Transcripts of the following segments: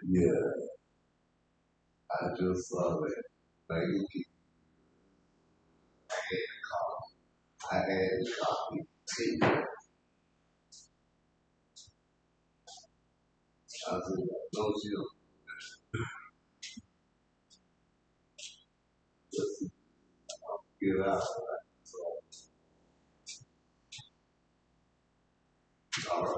Yeah, I just saw that. Like, I had a copy. I said, no, she don't. Just get out. So, all right.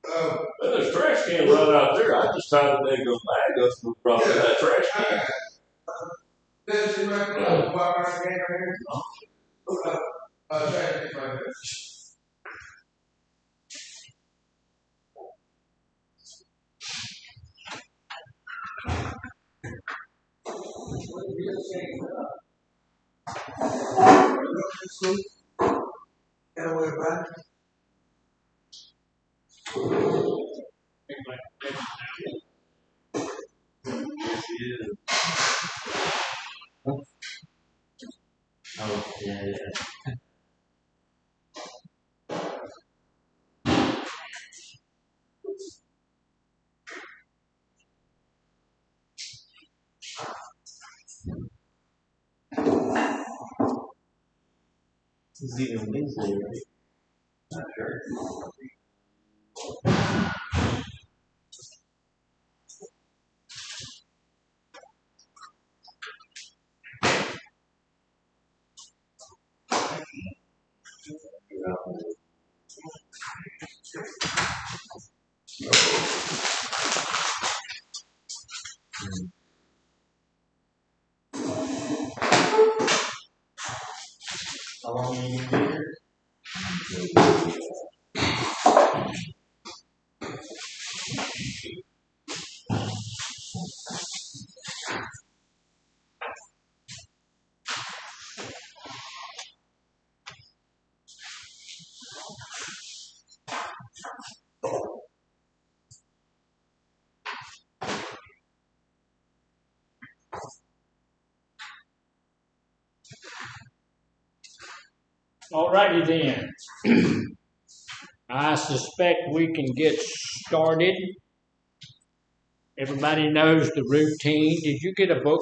Well, there's trash can right out there. I just tried to make a bag us and brought that trash can. Oh, yeah. It's even Wednesday, right? Not sure. How long are you gonna be here? Alrighty then. I suspect we can get started. Everybody knows the routine. Did you get a book?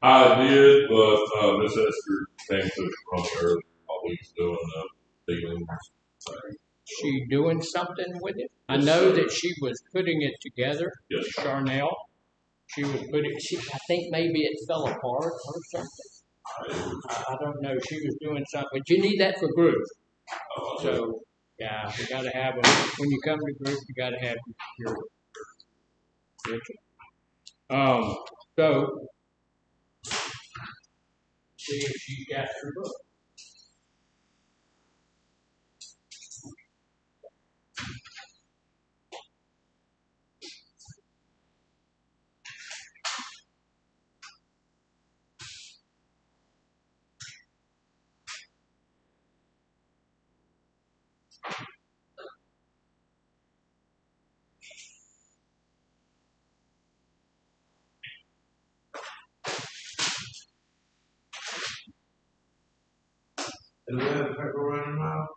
I did, but Miss Esther came to from early while we was doing the dealings. She doing something with it? I Yes, know sir. that she was putting it together. Yes, sir. Charnel. She was putting. I think maybe it fell apart or something. I don't know. She was doing something, but you need that for group. So yeah, you got to have them when you come to group. You got to have your ritual. So see if she's got her book. Do we have pepper running out?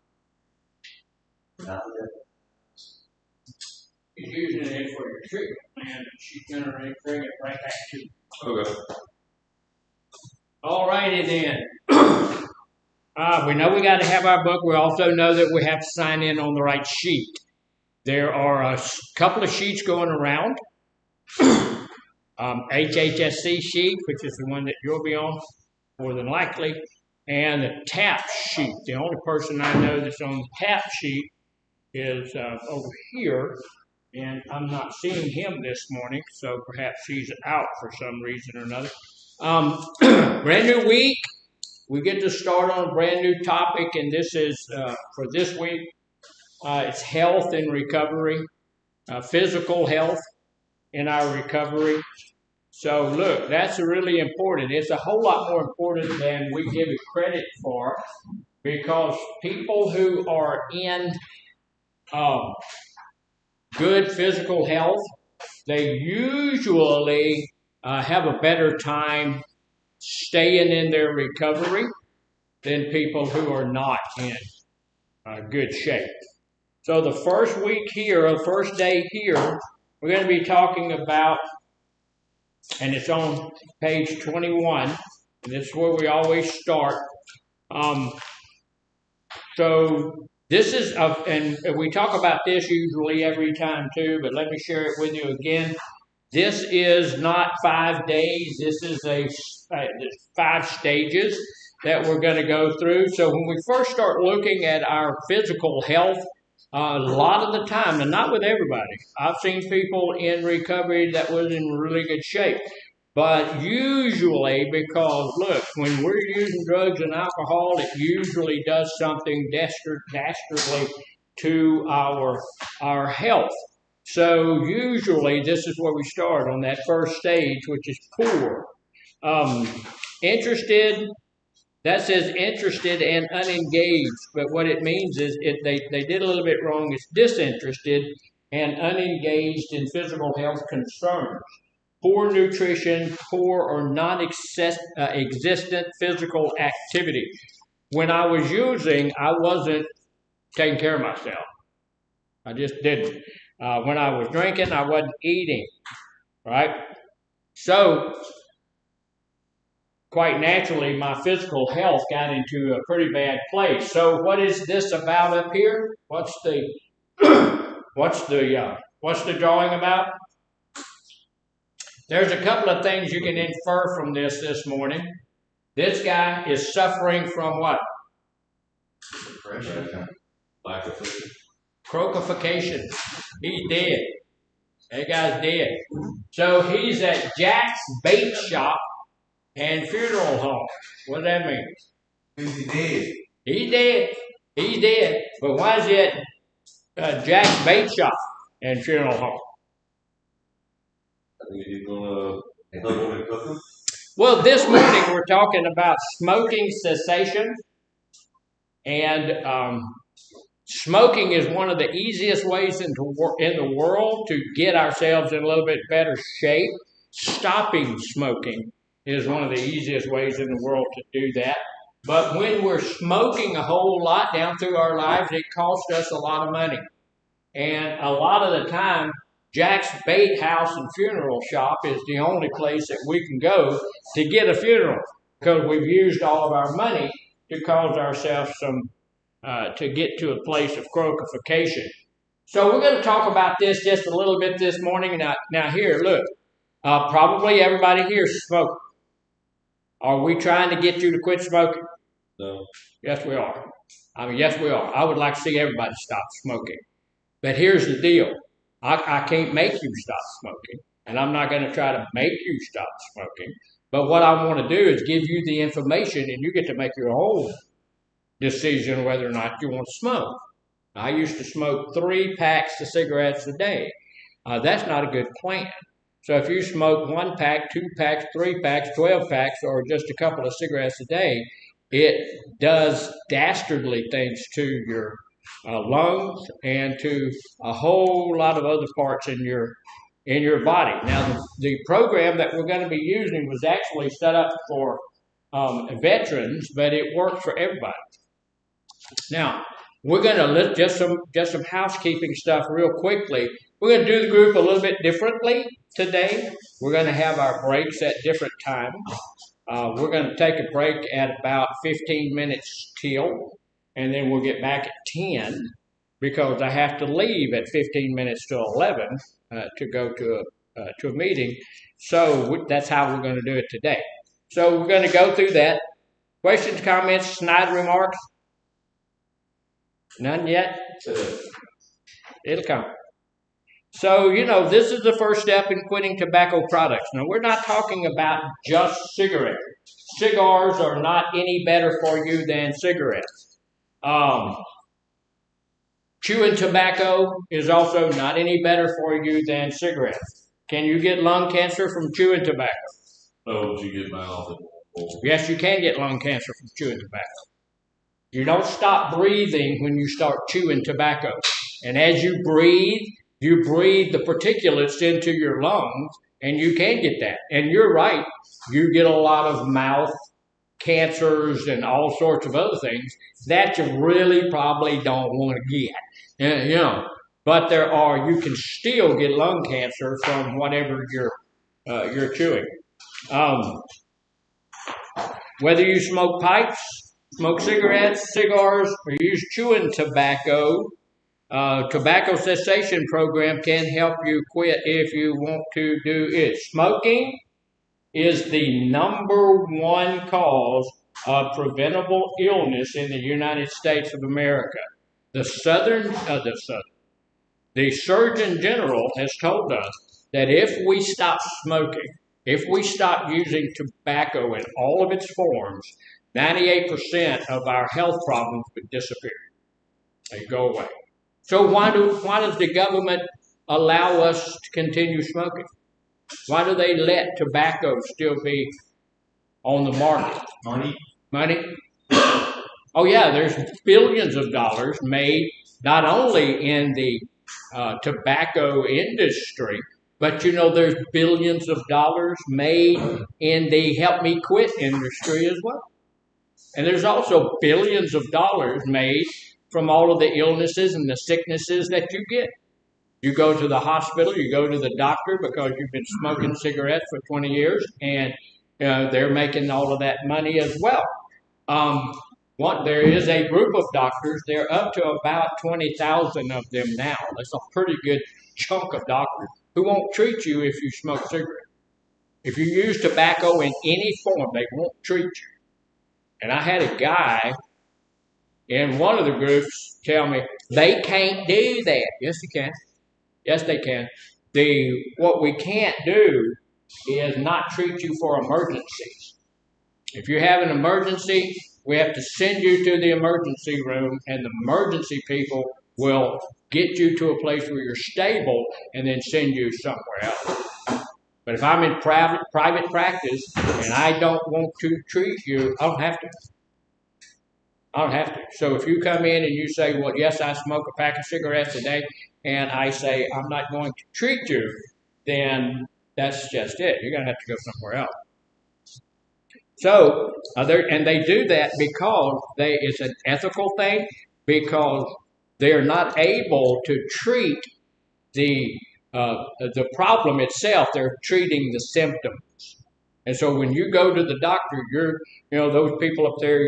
She's using it for your treatment plan, and she's gonna bring it right back to you. Okay. All righty then. We know we got to have our book. We also know that we have to sign in on the right sheet. There are a couple of sheets going around. HHSC sheet, which is the one that you'll be on, more than likely, and the TAP sheet. The only person I know that's on the TAP sheet is over here, and I'm not seeing him this morning, so perhaps he's out for some reason or another. Brand new week. We get to start on a brand new topic, and this is for this week. It's health and recovery, physical health in our recovery. So look, that's really important. It's a whole lot more important than we give it credit for, because people who are in good physical health, they usually have a better time staying in their recovery than people who are not in good shape. So the first week here, the first day here, we're going to be talking about, and it's on page 21, and this is where we always start. So this is, and we talk about this usually every time too, but let me share it with you again. This is not 5 days. This is a 5 stages that we're going to go through. So when we first start looking at our physical health, a lot of the time, and not with everybody, I've seen people in recovery that was in really good shape. But usually, because look, when we're using drugs and alcohol, it usually does something dastardly to our health. So usually this is where we start on that first stage, which is poor. Interested, that says interested and unengaged, but what it means is they did a little bit wrong. It's disinterested and unengaged in physical health concerns. Poor nutrition, poor or non-existent physical activity. When I was using, I wasn't taking care of myself. I just didn't. When I was drinking, I wasn't eating, right? So, quite naturally, my physical health got into a pretty bad place. So, what is this about up here? What's the drawing about? There's a couple of things you can infer from this morning. This guy is suffering from what? Depression. Lack of food. Croakification. He's dead. That guy's dead. So he's at Jack's Bait Shop and Funeral Home. What does that mean? Is he dead? He's dead. He's dead. But why is he at Jack's Bait Shop and Funeral Home? I think he's gonna help with cooking. Well, this morning we're talking about smoking cessation. And smoking is one of the easiest ways in the world to get ourselves in a little bit better shape. Stopping smoking is one of the easiest ways in the world to do that. But when we're smoking a whole lot down through our lives, it costs us a lot of money. And a lot of the time, Jack's Bait House and Funeral Shop is the only place that we can go to get a funeral, because we've used all of our money to cause ourselves to get to a place of croakification. So we're going to talk about this just a little bit this morning. Now here, look, probably everybody here is smoking. Are we trying to get you to quit smoking? No. Yes, we are. Yes, we are. I would like to see everybody stop smoking. But here's the deal. I can't make you stop smoking, and I'm not going to try to make you stop smoking. But what I want to do is give you the information, and you get to make your own decision whether or not you want to smoke. I used to smoke 3 packs of cigarettes a day. That's not a good plan. So if you smoke 1 pack, 2 packs, 3 packs, 12 packs, or just a couple of cigarettes a day, it does dastardly things to your lungs and to a whole lot of other parts in your body. Now, the program that we're going to be using was actually set up for veterans, but it works for everybody. Now, we're going to list just some housekeeping stuff real quickly. We're going to do the group a little bit differently today. We're going to have our breaks at different times. We're going to take a break at about 15 minutes till, and then we'll get back at 10 because I have to leave at 15 minutes to 11 to go to a meeting. So that's how we're going to do it today. So we're going to go through that. Questions, comments, snide remarks? None yet? It'll come. So, this is the first step in quitting tobacco products. Now, we're not talking about just cigarettes. Cigars are not any better for you than cigarettes. Chewing tobacco is also not any better for you than cigarettes. Can you get lung cancer from chewing tobacco? No, but you get mouth. Yes, you can get lung cancer from chewing tobacco. You don't stop breathing when you start chewing tobacco. And as you breathe the particulates into your lungs, and you can get that. And you're right, you get a lot of mouth cancers and all sorts of other things that you really probably don't want to get. But you can still get lung cancer from whatever you're chewing. Whether you smoke pipes, smoke cigarettes, cigars, or use chewing tobacco, tobacco cessation program can help you quit if you want to do it. Smoking is the number one cause of preventable illness in the United States of America. The Surgeon General has told us that if we stop smoking, if we stop using tobacco in all of its forms, 98% of our health problems would disappear. They go away. So why does the government allow us to continue smoking? Why do they let tobacco still be on the market? Money? Oh yeah, there's billions of dollars made not only in the tobacco industry, but there's billions of dollars made in the help me quit industry as well. And there's also billions of dollars made from all of the illnesses and the sicknesses that you get. You go to the hospital, you go to the doctor because you've been smoking cigarettes for 20 years, and they're making all of that money as well. There is a group of doctors, they're up to about 20,000 of them now. That's a pretty good chunk of doctors who won't treat you if you smoke cigarettes. If you use tobacco in any form, they won't treat you. And I had a guy in one of the groups tell me, they can't do that. Yes, you can. Yes, they can. What we can't do is not treat you for emergencies. If you have an emergency, we have to send you to the emergency room, and the emergency people will get you to a place where you're stable and then send you somewhere else. But if I'm in private practice and I don't want to treat you, I don't have to. I don't have to. So if you come in and you say, well, yes, I smoke a pack of cigarettes a day, and I say, I'm not going to treat you, then that's just it. You're going to have to go somewhere else. So, and they do that because it's an ethical thing, because they're not able to treat the problem itself. They're treating the symptoms. And so when you go to the doctor, those people up there,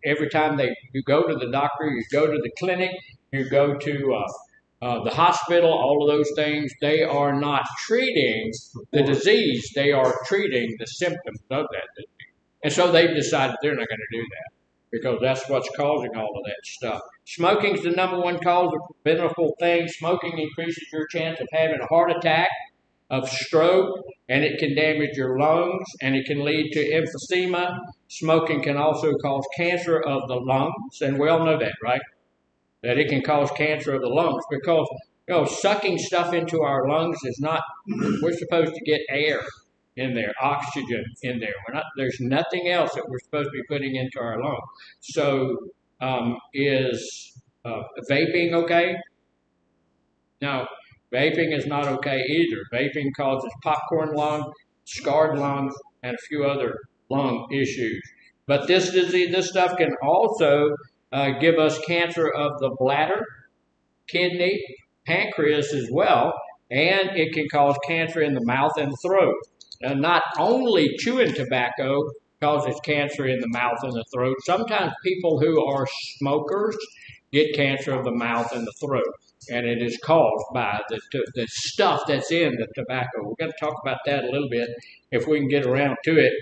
every time you go to the doctor, you go to the clinic, you go to the hospital, all of those things, they are not treating the disease. They are treating the symptoms of that disease. And so they've decided they're not going to do that because that's what's causing all of that stuff. Smoking is the number one cause of preventable things. Smoking increases your chance of having a heart attack, of stroke, and it can damage your lungs, and it can lead to emphysema. Smoking can also cause cancer of the lungs, and we all know that, right? That it can cause cancer of the lungs because, sucking stuff into our lungs is not, we're supposed to get air in there, oxygen in there. There's nothing else that we're supposed to be putting into our lungs. So, is vaping okay? No. Vaping is not okay either. Vaping causes popcorn lung, scarred lungs, and a few other lung issues. But this stuff can also give us cancer of the bladder, kidney, pancreas as well, and it can cause cancer in the mouth and the throat. Now, not only chewing tobacco causes cancer in the mouth and the throat, sometimes people who are smokers get cancer of the mouth and the throat, and it is caused by the stuff that's in the tobacco. We're going to talk about that a little bit if we can get around to it.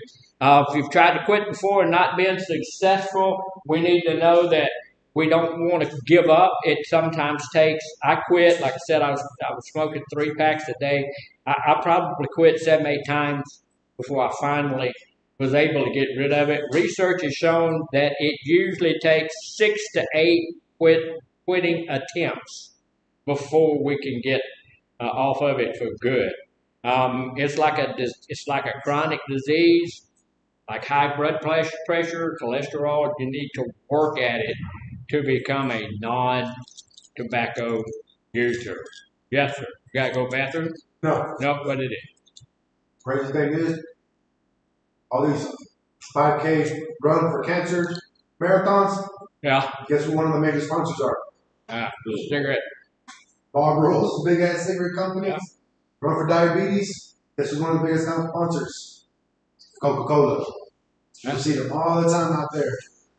If you've tried to quit before and not been successful, we need to know that we don't want to give up. It sometimes takes. I quit. Like I said, I was smoking 3 packs a day. I probably quit 7, 8 times before I finally was able to get rid of it. Research has shown that it usually takes 6 to 8 quitting attempts before we can get off of it for good. It's like a chronic disease, like high blood pressure, cholesterol. You need to work at it to become a non-tobacco user. Yes, sir. You gotta go bathroom? No. No, what it is? Crazy thing is, all these 5K run for cancer marathons. Yeah. Guess who one of the major sponsors are? Cigarette. Bob Rolls, big ass cigarette company. Yeah. Run for diabetes. Guess who's one of the biggest sponsors? Coca-Cola. You see them all the time out there.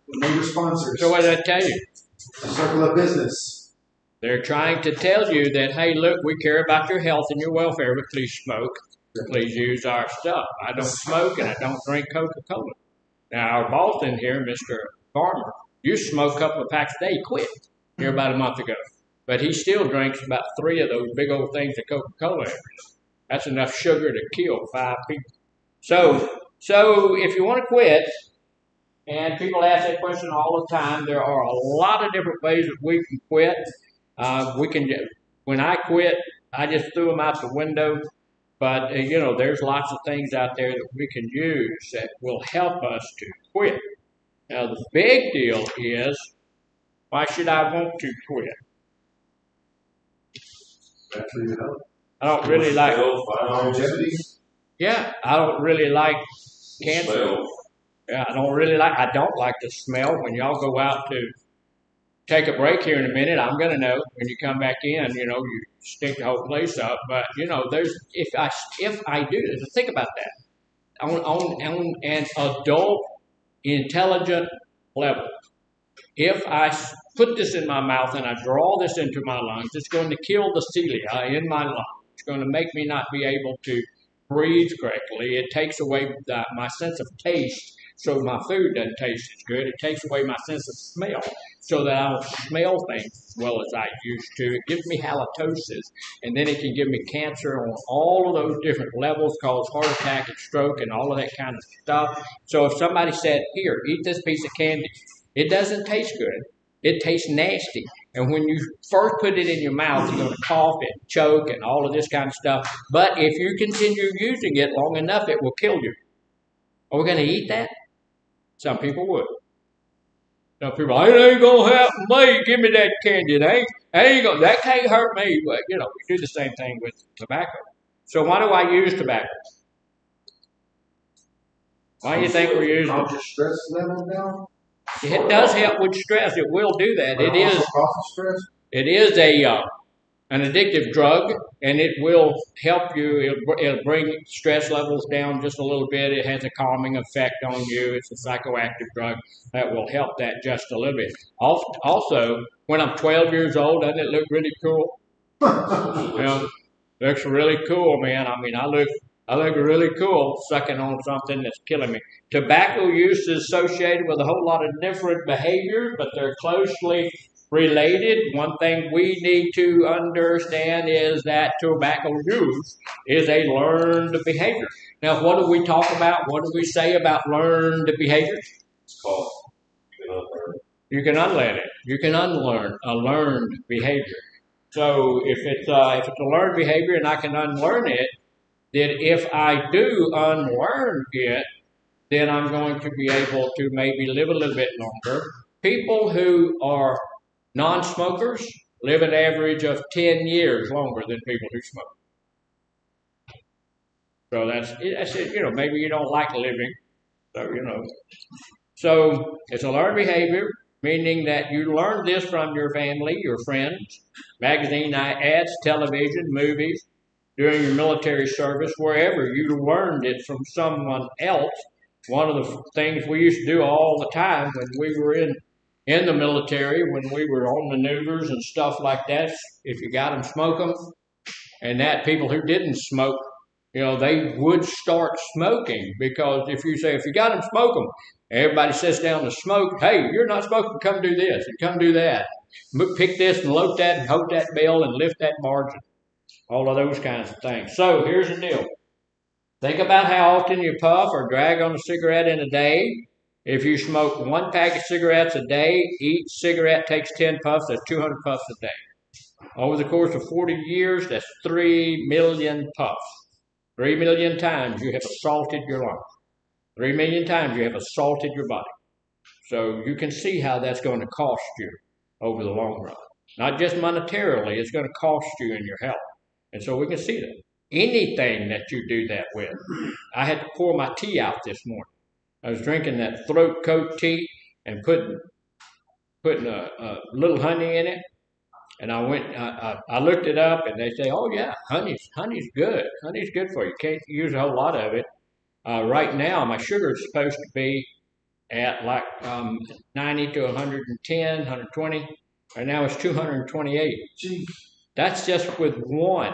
The major sponsors. So what did I tell you? The circle of business. They're trying to tell you that, hey, look, we care about your health and your welfare, but please smoke. Please use our stuff. I don't smoke and I don't drink Coca-Cola. Now, our boss in here, Mr. Farmer, used to smoke a couple of packs a day. He quit here about a month ago. But he still drinks about 3 of those big old things of Coca-Cola every day. That's enough sugar to kill 5 people. So if you want to quit, and people ask that question all the time, there are a lot of different ways that we can quit. When I quit, I just threw them out the window. But, there's lots of things out there that we can use that will help us to quit. Now, the big deal is, why should I want to quit? Battery health. I don't really like, Longevity. yeah, I don't really like cancer. Smell. Yeah, I don't like the smell. When y'all go out to take a break here in a minute, I'm going to know. When you come back in, you stink the whole place up. But, if I do this, think about that. On an adult, intelligent level, if I put this in my mouth and I draw this into my lungs, it's going to kill the cilia in my lungs. It's going to make me not be able to breathe correctly. It takes away my sense of taste, so my food doesn't taste as good. It takes away my sense of smell, so that I don't smell things as well as I used to. It gives me halitosis, and then it can give me cancer on all of those different levels, cause heart attack and stroke and all of that kind of stuff. So if somebody said, here, eat this piece of candy, it doesn't taste good. It tastes nasty. And when you first put it in your mouth, you're going to cough and choke and all of this kind of stuff. But if you continue using it long enough, it will kill you. Are we going to eat that? Some people would. Some people, it ain't going to happen to me. Give me that candy. That can't hurt me. But, we do the same thing with tobacco. So why do I use tobacco? Why do you think we're using it? Your stress level down. It does help with stress. It will do that. It is an addictive drug, and it will help you. It'll bring stress levels down just a little bit. It has a calming effect on you. It's a psychoactive drug that will help that just a little bit. Also, when I'm 12 years old, doesn't it look really cool? Looks really cool, man. I mean, I look really cool sucking on something that's killing me. Tobacco use is associated with a whole lot of different behaviors, but they're closely related. One thing we need to understand is that tobacco use is a learned behavior. Now, what do we talk about? What do we say about learned behaviors? It's called, You can unlearn it. You can unlearn a learned behavior. So if it's a learned behavior and I can unlearn it, then if I do unlearn it, then I'm going to be able to maybe live a little bit longer. People who are non-smokers live an average of 10 years longer than people who smoke. So that's it. Maybe you don't like living. So it's a learned behavior. meaning that you learned this from your family, your friends, magazine ads, television, movies, during your military service, wherever you learned it from someone else. One of the things we used to do all the time when we were in the military, when we were on maneuvers and stuff like that, if you got them, smoke them. And that people who didn't smoke, they would start smoking, because if you got them, smoke them. Everybody sits down to smoke. Hey, you're not smoking. Come do this and come do that. Pick this and load that and hold that bell and lift that margin. All of those kinds of things. So here's the deal. Think about how often you puff or drag on a cigarette in a day. If you smoke 1 pack of cigarettes a day, each cigarette takes 10 puffs. That's 200 puffs a day. Over the course of 40 years, that's 3 million puffs. 3 million times you have assaulted your lungs. 3 million times you have assaulted your body. So you can see how that's going to cost you over the long run. Not just monetarily, it's going to cost you in your health. And so we can see that. Anything that you do that with. I had to pour my tea out this morning. I was drinking that throat coat tea and putting a little honey in it. And I looked it up, and they say, oh yeah, honey's good. Honey's good for you. Can't use a whole lot of it. Right now, my sugar is supposed to be at like 90 to 110, 120. Right now it's 228. Jeez. That's just with one.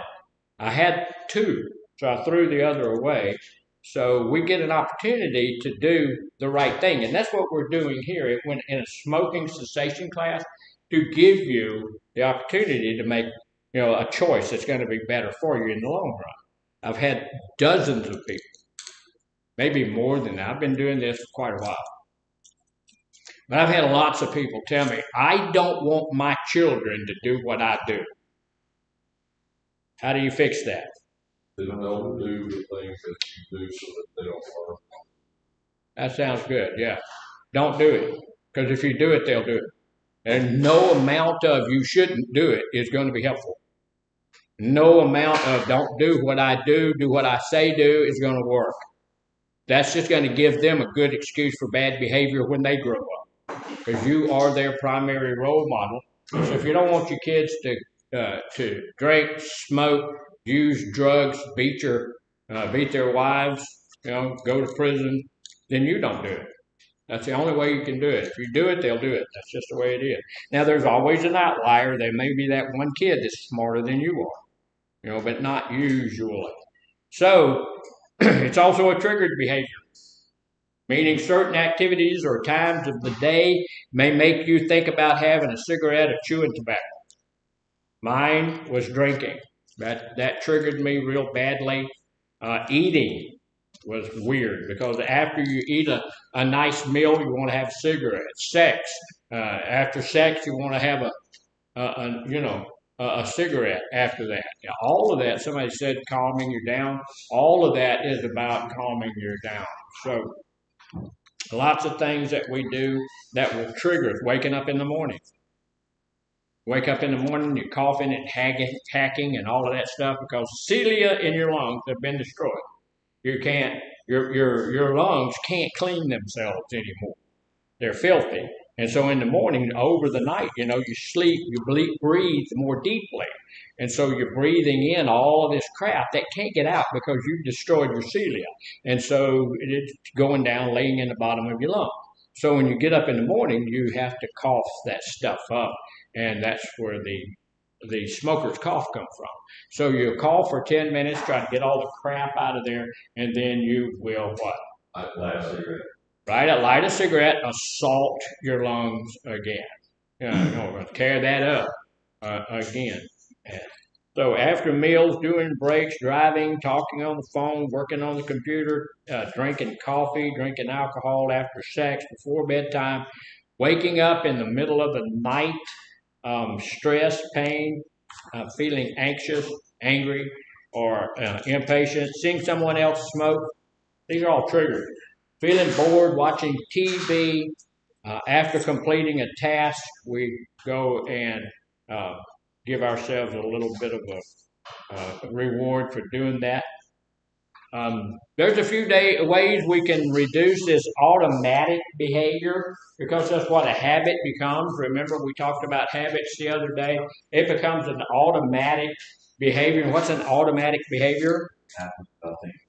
I had 2, so I threw the other away. So we get an opportunity to do the right thing. And that's what we're doing here when in a smoking cessation class, to give you the opportunity to make a choice that's going to be better for you in the long run. I've had dozens of people, maybe more than that. I've been doing this for quite a while. But I've had lots of people tell me, I don't want my children to do what I do. How do you fix that? Then don't do the things that you do so that they don't learn. That sounds good, yeah. Don't do it, because if you do it, they'll do it. And no amount of you shouldn't do it is going to be helpful. No amount of don't do what I do what I say do is going to work. That's just going to give them a good excuse for bad behavior when they grow up, because you are their primary role model. So if you don't want your kids to drink, smoke, use drugs, beat their wives, go to prison, then you don't do it. That's the only way you can do it. If you do it, they'll do it. That's just the way it is. Now, there's always an outlier. There may be that one kid that's smarter than you are, but not usually. So it's also a triggered behavior, meaning certain activities or times of the day may make you think about having a cigarette or chewing tobacco. Mine was drinking. That triggered me real badly. Eating was weird, because after you eat a nice meal, you want to have a cigarette. Sex. After sex, you want to have a cigarette after that. All of that, somebody said calming you down. All of that is about calming you down. So lots of things that we do that will trigger us. Waking up in the morning. Wake up in the morning, you're coughing and hacking and all of that stuff, because cilia in your lungs have been destroyed. You can't, your lungs can't clean themselves anymore. They're filthy. And so in the morning, over the night, you sleep, you breathe more deeply. And so you're breathing in all of this crap that can't get out because you've destroyed your cilia. And so it's going down, laying in the bottom of your lungs. So when you get up in the morning, you have to cough that stuff up. And that's where the smoker's cough comes from. So you cough for 10 minutes, try to get all the crap out of there, and then you will what? Light a cigarette. Right, light a cigarette, assault your lungs again. Tear that up again. So after meals, doing breaks, driving, talking on the phone, working on the computer, drinking coffee, drinking alcohol after sex, before bedtime, waking up in the middle of the night, stress, pain, feeling anxious, angry, or impatient, seeing someone else smoke. These are all triggers. Feeling bored, watching TV. After completing a task, we go and give ourselves a little bit of a reward for doing that. There's a few ways we can reduce this automatic behavior because that's what a habit becomes. Remember, we talked about habits the other day. It becomes an automatic behavior. And what's an automatic behavior? Happens without thinking.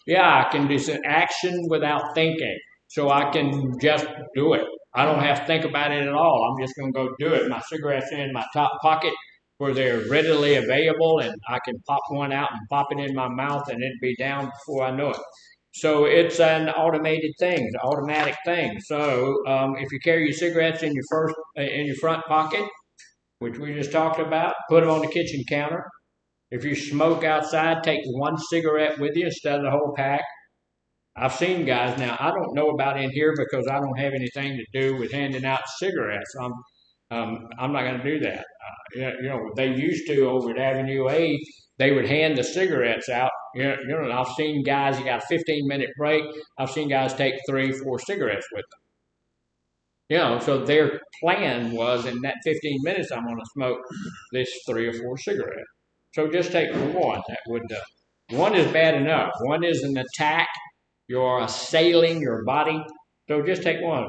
Yeah, I can do some action without thinking. So I can just do it. I don't have to think about it at all. I'm just going to go do it. My cigarette's in my top pocket where they're readily available, and I can pop one out and pop it in my mouth, and it'd be down before I know it. So it's an automated thing, an automatic thing. So if you carry your cigarettes in your front pocket, which we just talked about, put them on the kitchen counter. If you smoke outside, take one cigarette with you instead of the whole pack. I've seen guys now. I don't know about in here because I don't have anything to do with handing out cigarettes. I'm not going to do that. They used to over at Avenue A. They would hand the cigarettes out. I've seen guys. You got a 15-minute break. I've seen guys take 3, 4 cigarettes with them. So their plan was in that 15 minutes I'm going to smoke this 3 or 4 cigarettes. So just take one. One is bad enough. One is an attack. You're assailing your body. So just take one.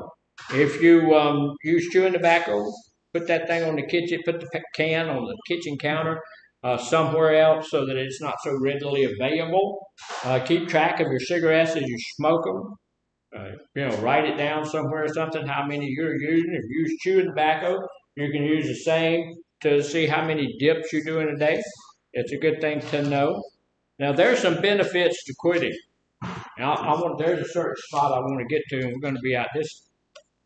If you use chewing tobacco, put that thing on the kitchen, put the can on the kitchen counter somewhere else so that it's not so readily available. Keep track of your cigarettes as you smoke them. Write it down somewhere or something, how many you're using. If you use chewing tobacco, you can use the same to see how many dips you do in a day. It's a good thing to know. Now, there's some benefits to quitting. Now, there's a certain spot I want to get to, and we're going to be out. This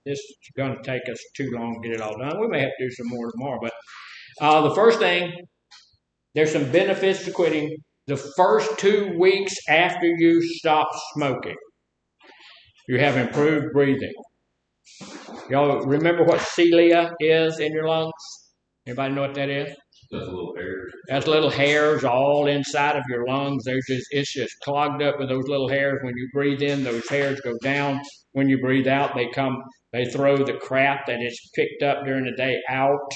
is going to take us too long to get it all done. We may have to do some more tomorrow. But the first thing, there's some benefits to quitting. The first 2 weeks after you stop smoking, you have improved breathing. Y'all remember what cilia is in your lungs? Anybody know what that is? That's little hairs. That's little hairs all inside of your lungs. It's just clogged up with those little hairs. When you breathe in, those hairs go down. When you breathe out, they throw the crap that is picked up during the day out,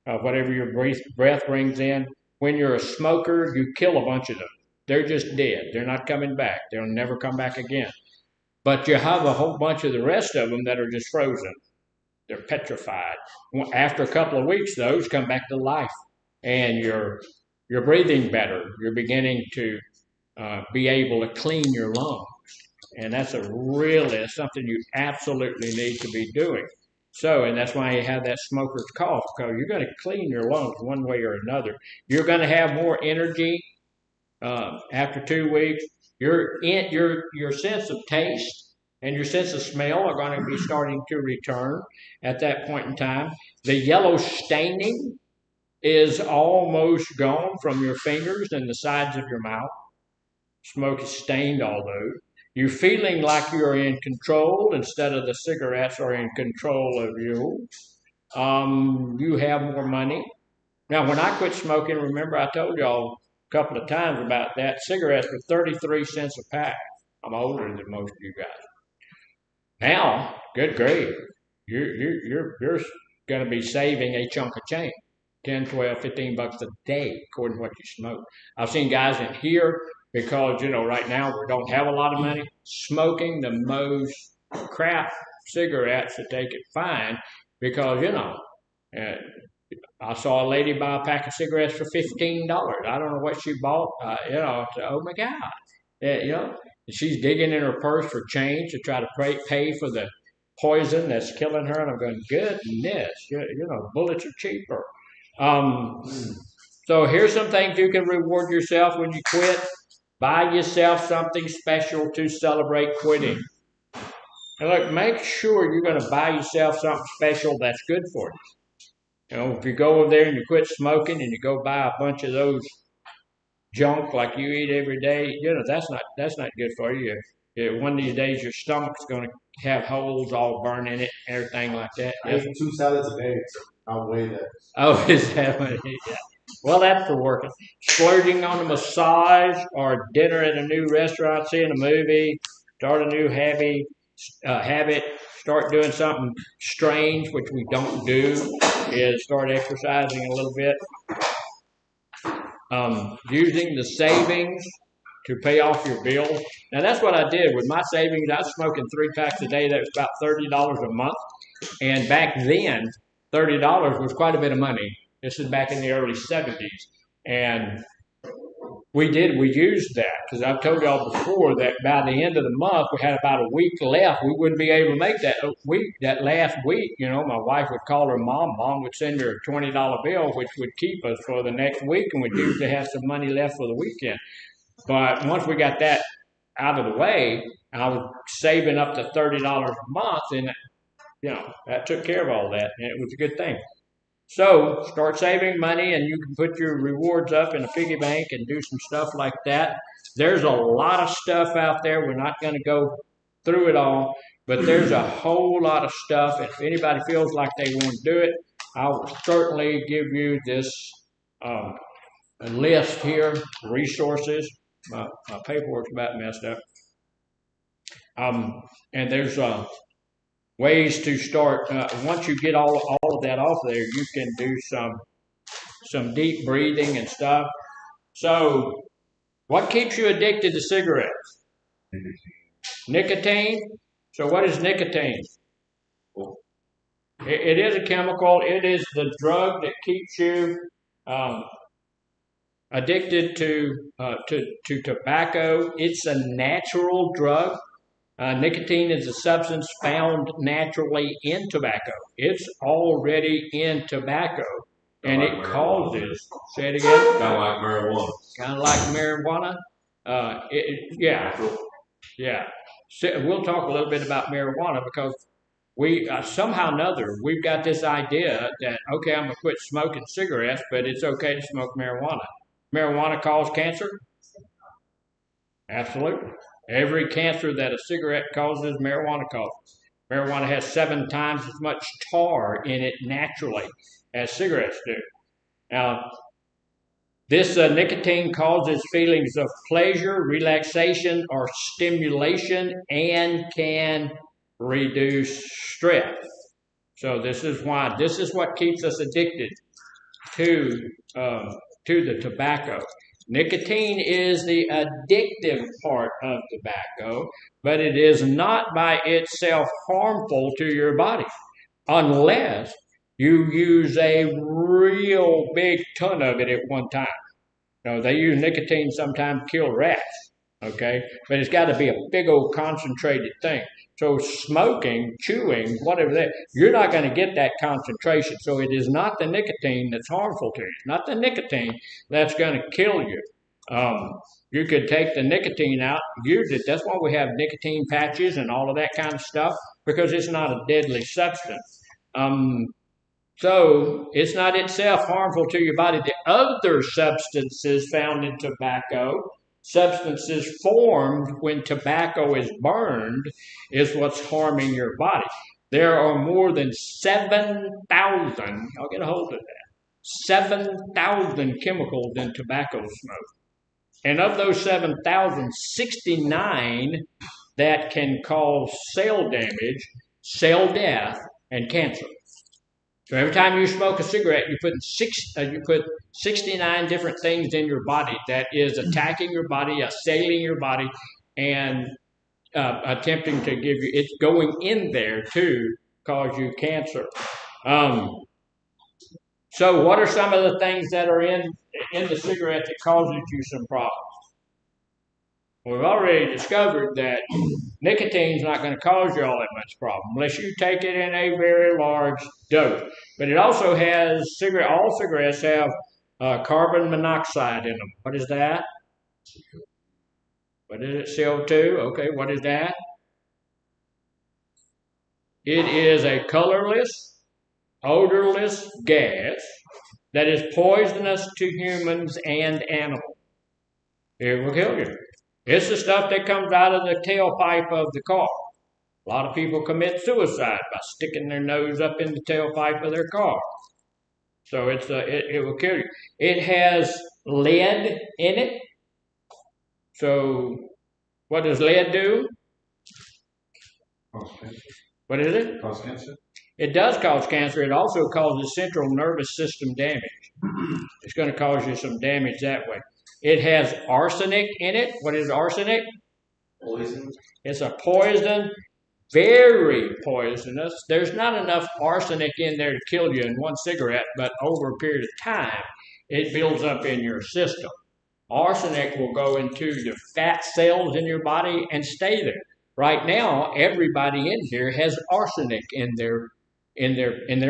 whatever your breath brings in. When you're a smoker, you kill a bunch of them. They're just dead. They're not coming back. They'll never come back again. But you have a whole bunch of the rest of them that are just frozen. They're petrified. After a couple of weeks, those come back to life. And you're breathing better. You're beginning to be able to clean your lungs. And that's something you absolutely need to be doing. And that's why you have that smoker's cough, because you're going to clean your lungs one way or another. You're going to have more energy after 2 weeks. Your sense of taste and your sense of smell are going to be starting to return at that point in time. The yellow staining is almost gone from your fingers and the sides of your mouth. Smoke has stained all those. You're feeling like you're in control instead of the cigarettes are in control of you. You have more money. Now, when I quit smoking, remember I told y'all a couple of times about that. Cigarettes were 33 cents a pack. I'm older than most of you guys. Now, good grief, you're going to be saving a chunk of change. 10, 12, 15 bucks a day, according to what you smoke. I've seen guys in here, because, right now we don't have a lot of money, smoking the most crap cigarettes that they could find because, I saw a lady buy a pack of cigarettes for $15. I don't know what she bought. Oh my God. She's digging in her purse for change to try to pay for the poison that's killing her. And I'm going, goodness, bullets are cheaper. So here's some things you can reward yourself when you quit. Buy yourself something special to celebrate quitting. And look, make sure you're going to buy yourself something special that's good for you. If you go over there and you quit smoking and you go buy a bunch of those junk like you eat every day, that's not good for you. One of these days your stomach's going to have holes all burned in it, everything like that. I eat 2 salads a day, so I'll weigh that. Oh, is that what it is? Yeah. Well, that's for working. Splurging on a massage or dinner at a new restaurant, seeing a movie, start a new habit, start doing something strange, which we don't do, is start exercising a little bit. Using the savings to pay off your bills. Now that's what I did with my savings. I was smoking 3 packs a day. That was about $30 a month. And back then, $30 was quite a bit of money. This is back in the early 70s. And we used that because I've told y'all before that by the end of the month, we had about a week left. We wouldn't be able to make that last week. My wife would call her mom. Mom would send her a $20 bill, which would keep us for the next week, and we'd usually have some money left for the weekend. But once we got that out of the way, I was saving up to $30 a month, and that took care of all that, and it was a good thing. So start saving money, and you can put your rewards up in a piggy bank and do some stuff like that. There's a lot of stuff out there. We're not going to go through it all, but there's a whole lot of stuff. If anybody feels like they want to do it, I'll certainly give you this a list here, resources. My paperwork's about messed up. And there's ways to start. Once you get all of that off there, you can do some deep breathing and stuff. So, what keeps you addicted to cigarettes? Nicotine. So, what is nicotine? It is a chemical. It is the drug that keeps you addicted to tobacco. It's a natural drug. Nicotine is a substance found naturally in tobacco. It's already in tobacco, and it causes. Say it again. Kind of like marijuana. Kind of like marijuana. Yeah. So we'll talk a little bit about marijuana because we somehow or another we've got this idea that okay, I'm gonna quit smoking cigarettes, but it's okay to smoke marijuana. Marijuana causes cancer? Absolutely. Every cancer that a cigarette causes, marijuana causes. Marijuana has 7 times as much tar in it naturally as cigarettes do. Now, this nicotine causes feelings of pleasure, relaxation, or stimulation, and can reduce stress. So this is what keeps us addicted to the tobacco. Nicotine is the addictive part of tobacco, but it is not by itself harmful to your body unless you use a real big ton of it at one time. They use nicotine sometimes to kill rats, okay? But it's got to be a big old concentrated thing. So smoking, chewing, whatever that, you're not going to get that concentration. So it is not the nicotine that's harmful to you. It's not the nicotine that's going to kill you. You could take the nicotine out, use it. That's why we have nicotine patches and all of that kind of stuff, because it's not a deadly substance. So it's not itself harmful to your body. The other substances found in tobacco, substances formed when tobacco is burned, is what's harming your body. There are more than 7,000, I'll get a hold of that, 7,000 chemicals in tobacco smoke. And of those 7,000, 69 that can cause cell damage, cell death, and cancer. So every time you smoke a cigarette, you put 69 different things in your body that is attacking your body, assailing your body, and attempting to give you. It's going in there to cause you cancer. So what are some of the things that are in the cigarette that causes you some problems? We've already discovered that nicotine is not going to cause you all that much problem unless you take it in a very large dose. But it also has, all cigarettes have carbon monoxide in them. What is that? What is it? CO2? Okay, what is that? It is a colorless, odorless gas that is poisonous to humans and animals. It will kill you. It's the stuff that comes out of the tailpipe of the car. A lot of people commit suicide by sticking their nose up in the tailpipe of their car. So it will kill you. It has lead in it. So what does lead do? What is it? Cause cancer? It does cause cancer. It also causes central nervous system damage. It's going to cause you some damage that way. It has arsenic in it. What is arsenic? Poison. It's a poison, very poisonous. There's not enough arsenic in there to kill you in one cigarette, but over a period of time, it builds up in your system. Arsenic will go into the fat cells in your body and stay there. Right now, everybody in here has arsenic in their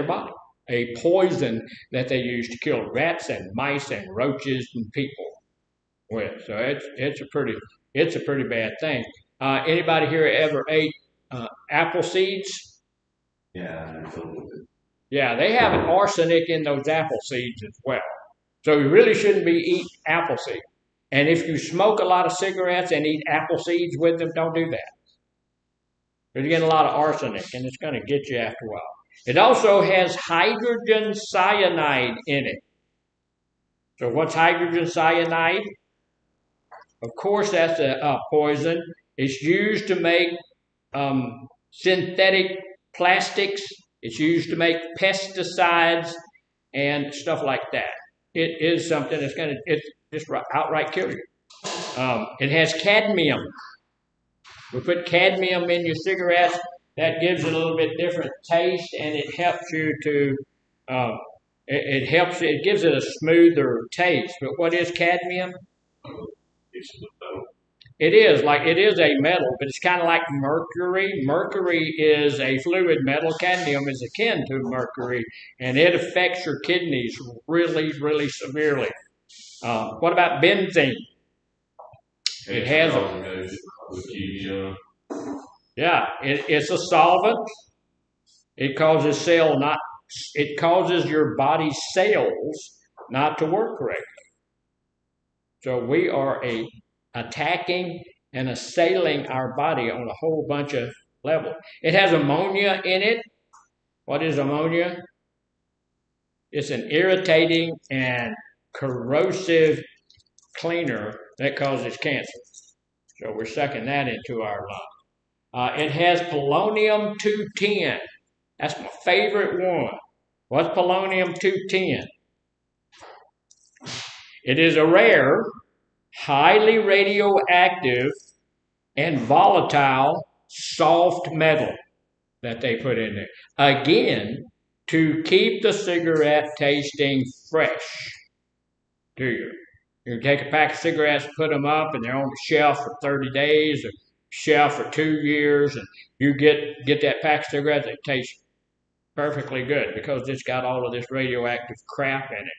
body, a poison that they use to kill rats and mice and roaches and people with. So it's a pretty bad thing. Anybody here ever ate apple seeds? Yeah, I filled with it. Yeah, they have arsenic in those apple seeds as well. So you really shouldn't be eating apple seeds. And if you smoke a lot of cigarettes and eat apple seeds with them, don't do that. Because you get a lot of arsenic, and it's going to get you after a while. It also has hydrogen cyanide in it. So what's hydrogen cyanide? Of course, that's a poison. It's used to make synthetic plastics. It's used to make pesticides and stuff like that. It is something that's going to just outright kill you. It has cadmium. We put cadmium in your cigarettes. That gives it a little bit different taste, and it helps you to. It gives it a smoother taste. But what is cadmium? It is a metal, but it's kind of like mercury. Mercury is a fluid metal. Cadmium is akin to mercury, and it affects your kidneys really, really severely. What about benzene? It has leukemia. Yeah, it's a solvent. It causes your body's cells not to work correctly. So we are attacking and assailing our body on a whole bunch of levels. It has ammonia in it. What is ammonia? It's an irritating and corrosive cleaner that causes cancer. So we're sucking that into our lungs. It has polonium-210. That's my favorite one. What's polonium-210? It is a rare, highly radioactive, and volatile soft metal that they put in there. Again, to keep the cigarette tasting fresh to you. You take a pack of cigarettes, put them up, and they're on the shelf for 30 days, or shelf for 2 years, and you get that pack of cigarettes, they taste perfectly good because it's got all of this radioactive crap in it.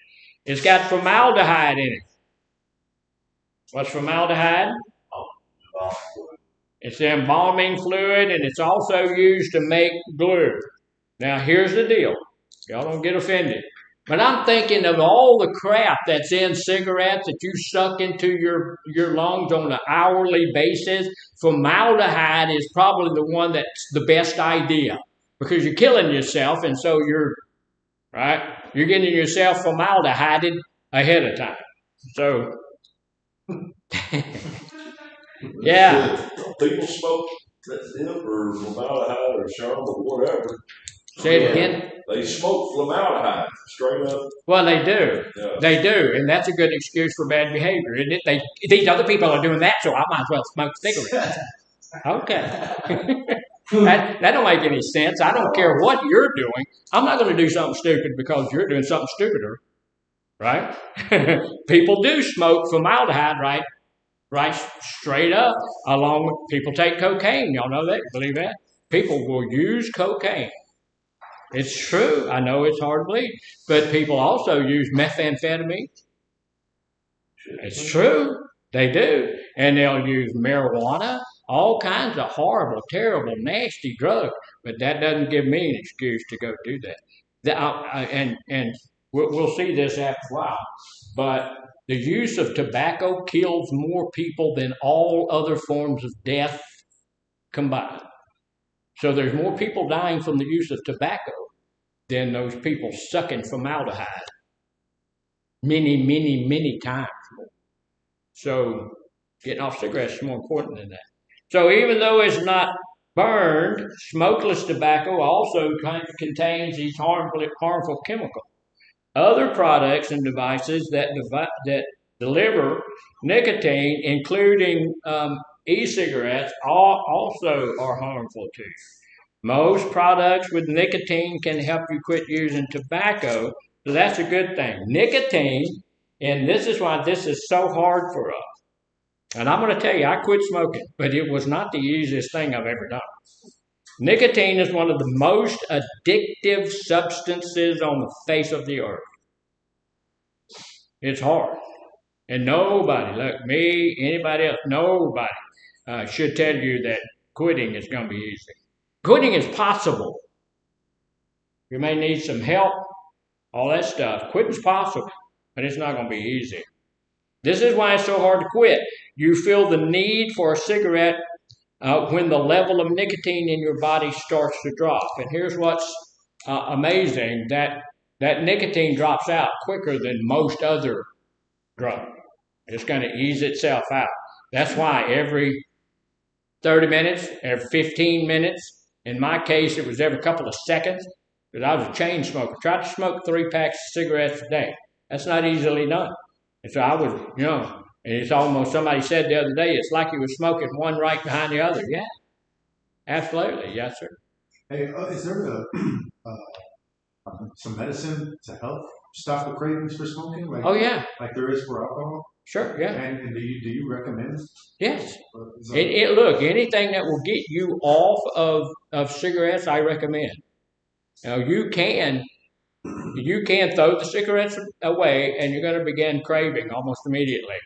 It's got formaldehyde in it. What's formaldehyde? It's the embalming fluid, and it's also used to make glue. Now, here's the deal. Y'all don't get offended. But I'm thinking of all the crap that's in cigarettes that you suck into your lungs on an hourly basis. Formaldehyde is probably the one that's the best idea because you're killing yourself, and so you're getting yourself formaldehyded ahead of time. So, yeah. People smoke hemp or formaldehyde or charm or whatever. Say it again. They smoke formaldehyde straight up. Well, they do. Yeah. They do, and that's a good excuse for bad behavior, isn't it? These other people are doing that, so I might as well smoke cigarettes. Okay. That don't make any sense. I don't care what you're doing. I'm not going to do something stupid because you're doing something stupider, right? People do smoke formaldehyde, right straight up. Along with people take cocaine. Y'all know that? Believe that? People will use cocaine. It's true. I know it's hard to believe. But people also use methamphetamine. It's true. They do. And they'll use marijuana, all kinds of horrible, terrible, nasty drugs. But that doesn't give me an excuse to go do that. And we'll see this after a while. But the use of tobacco kills more people than all other forms of death combined. So there's more people dying from the use of tobacco than those people sucking formaldehyde. Many, many, many times more. So getting off cigarettes is more important than that. So even though it's not burned, smokeless tobacco also contains these harmful chemicals. Other products and devices that liver, nicotine, including e-cigarettes, also are harmful to you. Most products with nicotine can help you quit using tobacco, so that's a good thing. Nicotine, and this is why this is so hard for us. And I'm going to tell you, I quit smoking, but it was not the easiest thing I've ever done. Nicotine is one of the most addictive substances on the face of the earth. It's hard. And nobody, look, me, anybody else, nobody should tell you that quitting is going to be easy. Quitting is possible. You may need some help, all that stuff. Quitting's possible, but it's not going to be easy. This is why it's so hard to quit. You feel the need for a cigarette when the level of nicotine in your body starts to drop. And here's what's amazing, that nicotine drops out quicker than most other drugs. It's going to ease itself out. That's why every 30 minutes, every 15 minutes, in my case, it was every couple of seconds, because I was a chain smoker. Tried to smoke 3 packs of cigarettes a day. That's not easily done. And so I was, and it's almost, somebody said the other day, it's like you were smoking one right behind the other. Yeah, absolutely. Yes, sir. Hey, is there some medicine to help stop the cravings for smoking? Oh, yeah. Like there is for alcohol? Sure, yeah. And do you recommend? Yes. Look, anything that will get you off of cigarettes, I recommend. Now, you can throw the cigarettes away, and you're going to begin craving almost immediately.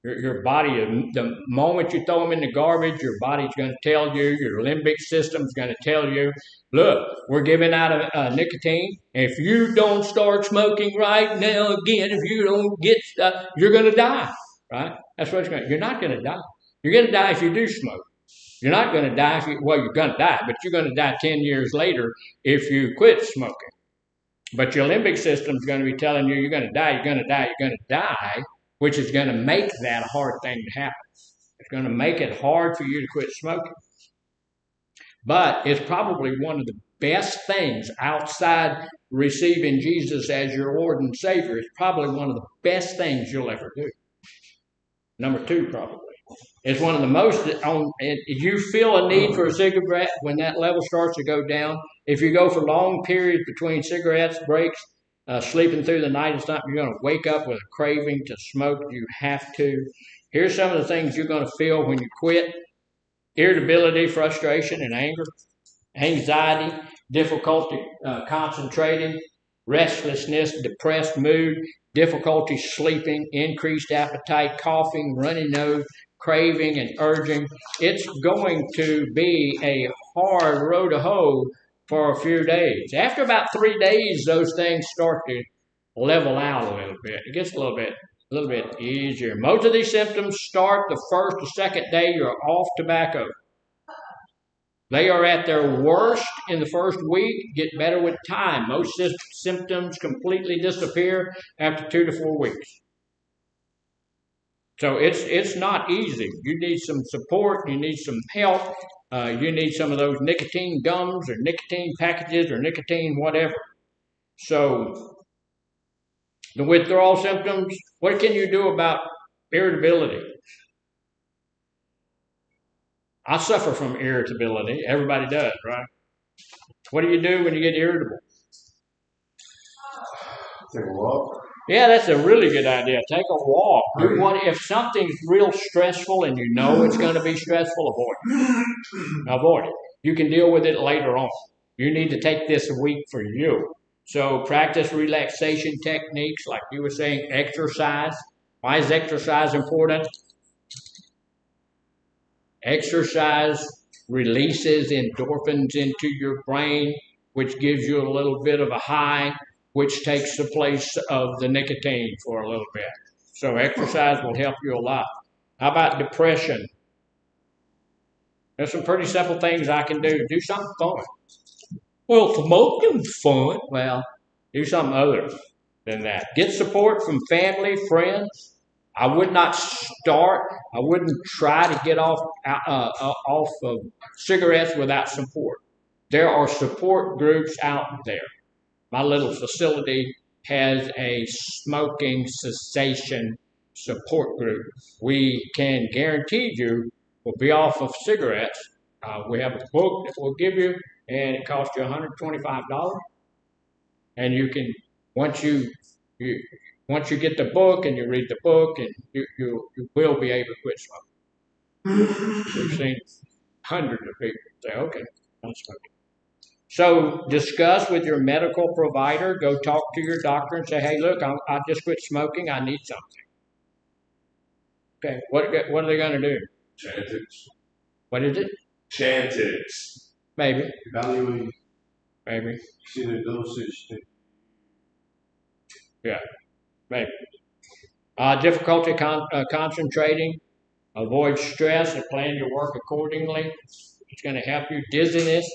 Your body, the moment you throw them in the garbage, your body's going to tell you, your limbic system's going to tell you, look, we're giving out nicotine. If you don't start smoking right now again, if you don't get stuff, you're going to die, right? That's what it's going to. You're not going to die. You're going to die if you do smoke. You're not going to die if you, well, you're going to die, but you're going to die 10 years later if you quit smoking. But your limbic system's going to be telling you, you're going to die, you're going to die, you're going to die, which is going to make that a hard thing to happen. It's going to make it hard for you to quit smoking. But it's probably one of the best things outside receiving Jesus as your Lord and Savior. It's probably one of the best things you'll ever do. Number 2, probably. It's one of the most, if you feel a need for a cigarette when that level starts to go down, if you go for long periods between cigarettes, breaks, sleeping through the night and stuff, you're going to wake up with a craving to smoke. You have to. Here's some of the things you're going to feel when you quit. Irritability, frustration, and anger. Anxiety, difficulty concentrating, restlessness, depressed mood, difficulty sleeping, increased appetite, coughing, runny nose, craving, and urging. It's going to be a hard road to hoe for a few days. After about 3 days, those things start to level out a little bit. It gets a little bit easier. Most of these symptoms start the first or second day you're off tobacco. They are at their worst in the first week, get better with time. Most symptoms completely disappear after 2 to 4 weeks. So it's not easy. You need some support. You need some help. You need some of those nicotine gums or nicotine packages or nicotine whatever. So the withdrawal symptoms, what can you do about irritability? I suffer from irritability. Everybody does, right? What do you do when you get irritable? Take a walk. Yeah, that's a really good idea. Take a walk. If something's real stressful and you know it's going to be stressful, avoid it. Avoid it. You can deal with it later on. You need to take this week for you. So practice relaxation techniques, like you were saying, exercise. Why is exercise important? Exercise releases endorphins into your brain, which gives you a little bit of a high, which takes the place of the nicotine for a little bit. So exercise will help you a lot. How about depression? There's some pretty simple things I can do. Do something fun. Well, smoking's fun. Well, do something other than that. Get support from family, friends. I would not I wouldn't try to get off of cigarettes without support. There are support groups out there. My little facility has a smoking cessation support group. We can guarantee you will be off of cigarettes. We have a book that we'll give you, and it costs you $125. And you can you once you get the book and you read the book, and you will be able to quit smoking. We've seen hundreds of people say, "Okay, I'm smoking." So discuss with your medical provider. Go talk to your doctor and say, "Hey, look, I just quit smoking. I need something." Okay, what are they going to do? Chantix. What is it? Chantix. Maybe. Evaluate. Maybe. See the dosage. Yeah. Maybe. Difficulty concentrating. Avoid stress and plan your work accordingly. It's going to help you. Dizziness.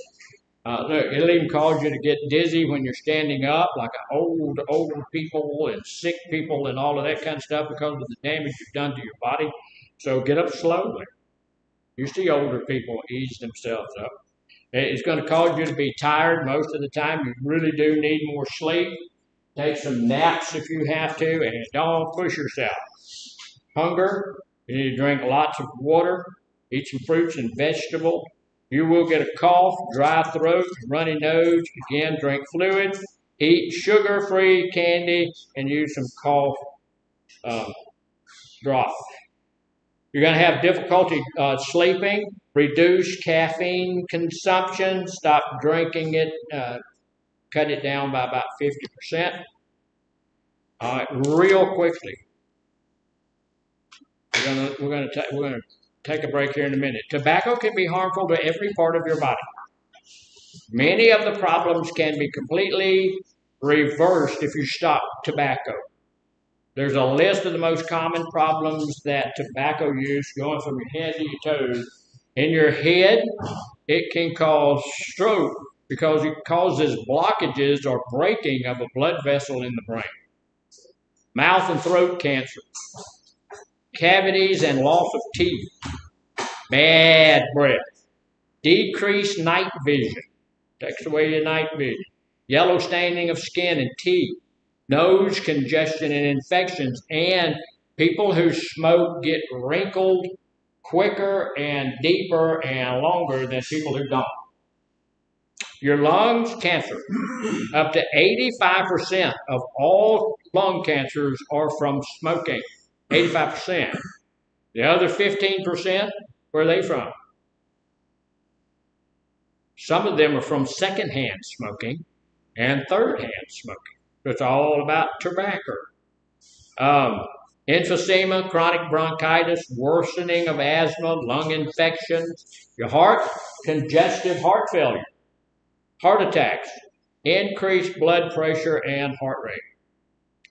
Look, it'll even cause you to get dizzy when you're standing up, like older people and sick people and all of that kind of stuff because of the damage you've done to your body. So get up slowly. You see older people ease themselves up. It's going to cause you to be tired most of the time. You really do need more sleep. Take some naps if you have to, and don't push yourself. Hunger, you need to drink lots of water, eat some fruits and vegetables. You will get a cough, dry throat, runny nose. Again, drink fluids, eat sugar-free candy, and use some cough drops. You're going to have difficulty sleeping. Reduce caffeine consumption. Stop drinking it. Cut it down by about 50%. All right, real quickly. We're gonna take a break here in a minute. Tobacco can be harmful to every part of your body. Many of the problems can be completely reversed if you stop tobacco. There's a list of the most common problems that tobacco use, going from your head to your toes. In your head, it can cause stroke because it causes blockages or breaking of a blood vessel in the brain. Mouth and throat cancer, cavities and loss of teeth, bad breath, decreased night vision, takes away your night vision, yellow staining of skin and teeth, nose congestion and infections, and people who smoke get wrinkled quicker and deeper and longer than people who don't. Your lungs cancer, up to 85% of all lung cancers are from smoking. 85%. The other 15%, where are they from? Some of them are from secondhand smoking and third-hand smoking. It's all about tobacco. Emphysema, chronic bronchitis, worsening of asthma, lung infections, your heart, congestive heart failure, heart attacks, increased blood pressure and heart rate.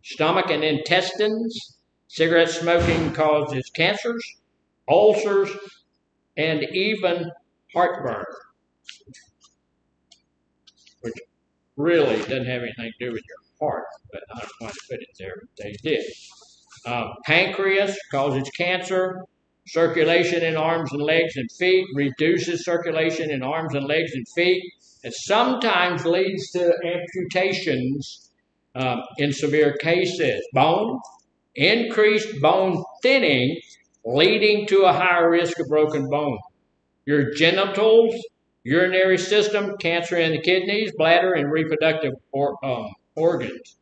Stomach and intestines, cigarette smoking causes cancers, ulcers, and even heartburn, which really doesn't have anything to do with your heart, but I don't know why they put it there, but they did. Pancreas causes cancer. Circulation in arms and legs and feet reduces circulation in arms and legs and feet. It sometimes leads to amputations in severe cases. Bone, increased bone thinning, leading to a higher risk of broken bone. Your genitals, urinary system, cancer in the kidneys, bladder, and reproductive organs.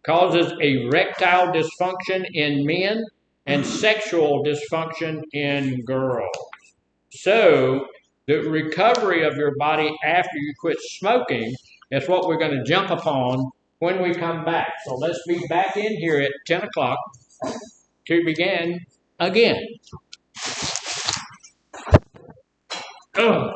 Causes erectile dysfunction in men and sexual dysfunction in girls. So, the recovery of your body after you quit smoking is what we're going to jump upon when we come back. So let's be back in here at 10 o'clock to begin again. Oh.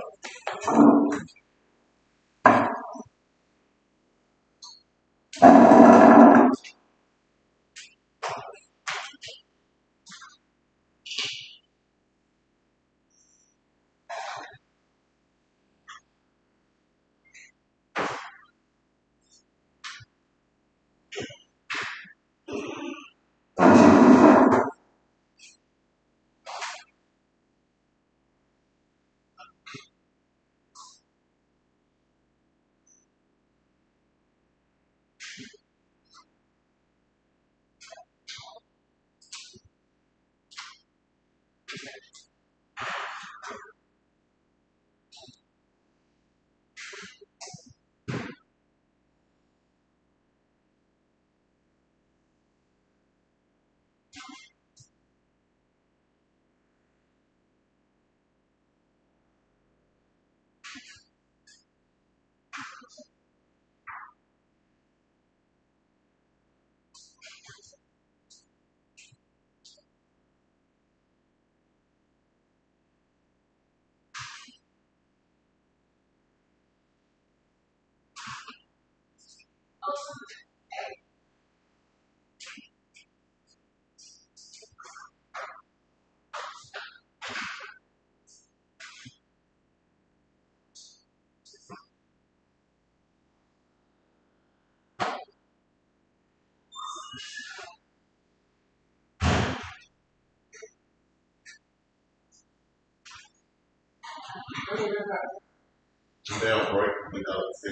They'll break, they're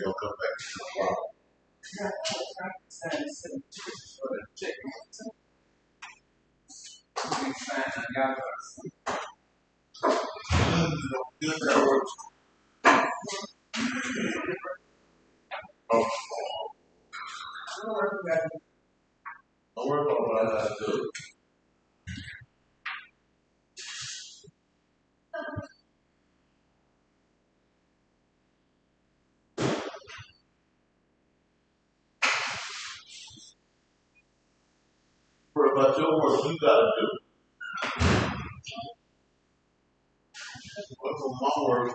gonna come back to the problem. Don't worry about what I have to do. Worry about your work, you gotta do. What's on my work?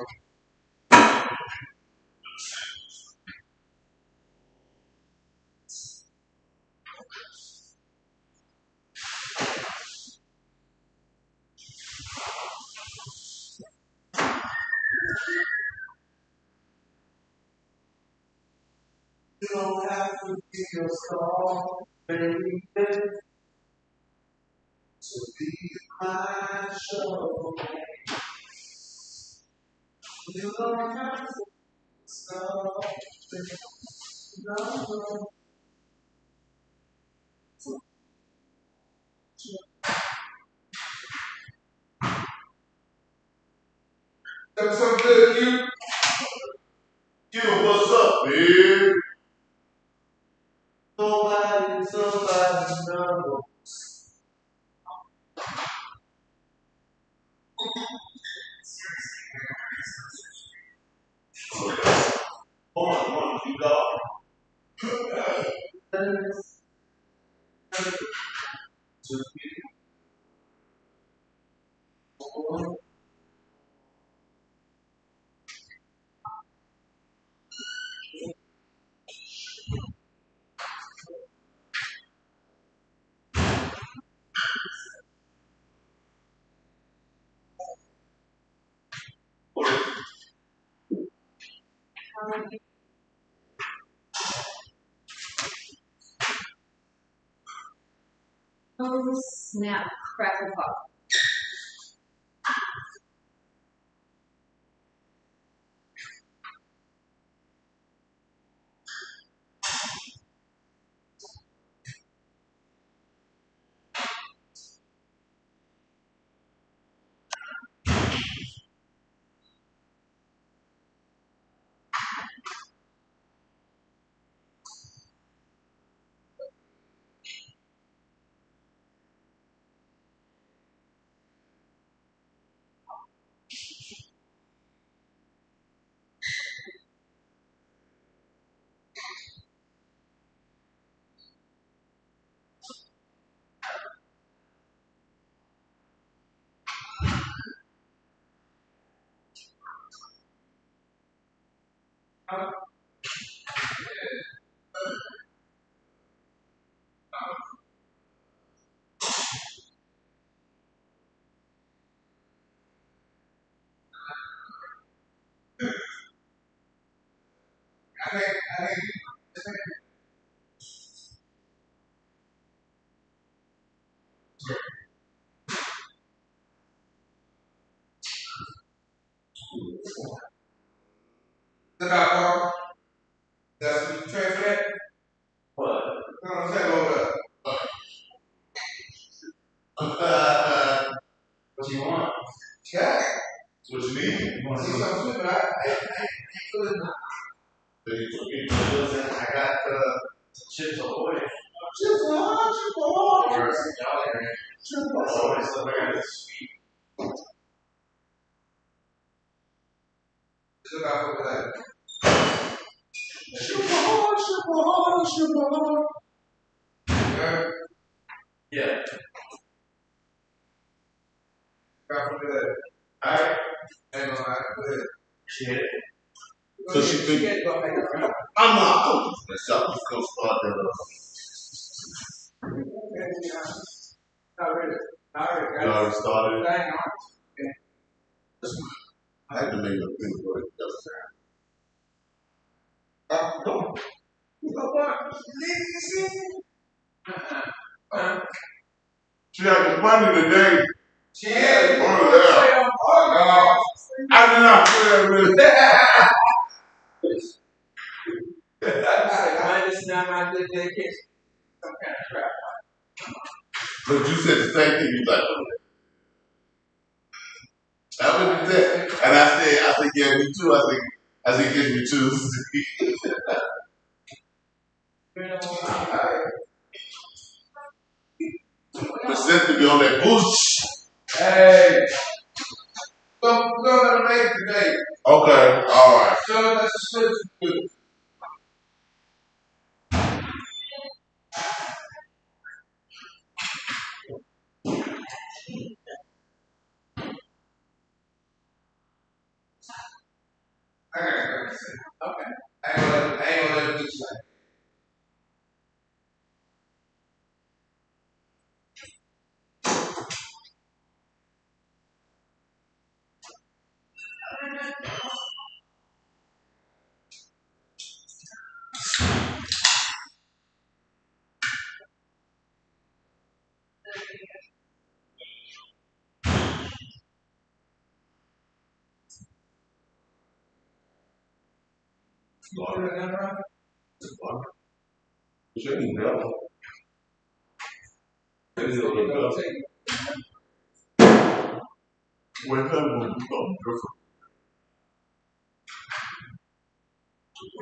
You don't have to feel strong, baby, to be my show. You don't have to stop, no. That's so good, you. You, what's up, big? Nobody knows. Come on, you go. To be Oh, snap, crackle pop. Look out, Parker. That's what you transfer that? What? No, I'm saying over there. What you want? Yeah. What you need? You want to see something sweet, but I couldn't. I got chips away. Yeah. Alright. Ain't no lie. Go ahead. Shit. So she think I'm not. I'm just gonna go start that. You already started. I had to make a thing for it. She had money today. Yeah. Oh, I did not say that really. But you said the same thing. You like, I wouldn't say, and I said, yeah, me too. I think, give me two. But since to be on that bush. Hey. We're gonna make today. Okay, all right. So that's good. Okay. I ain't gonna let it get you. When come we become different.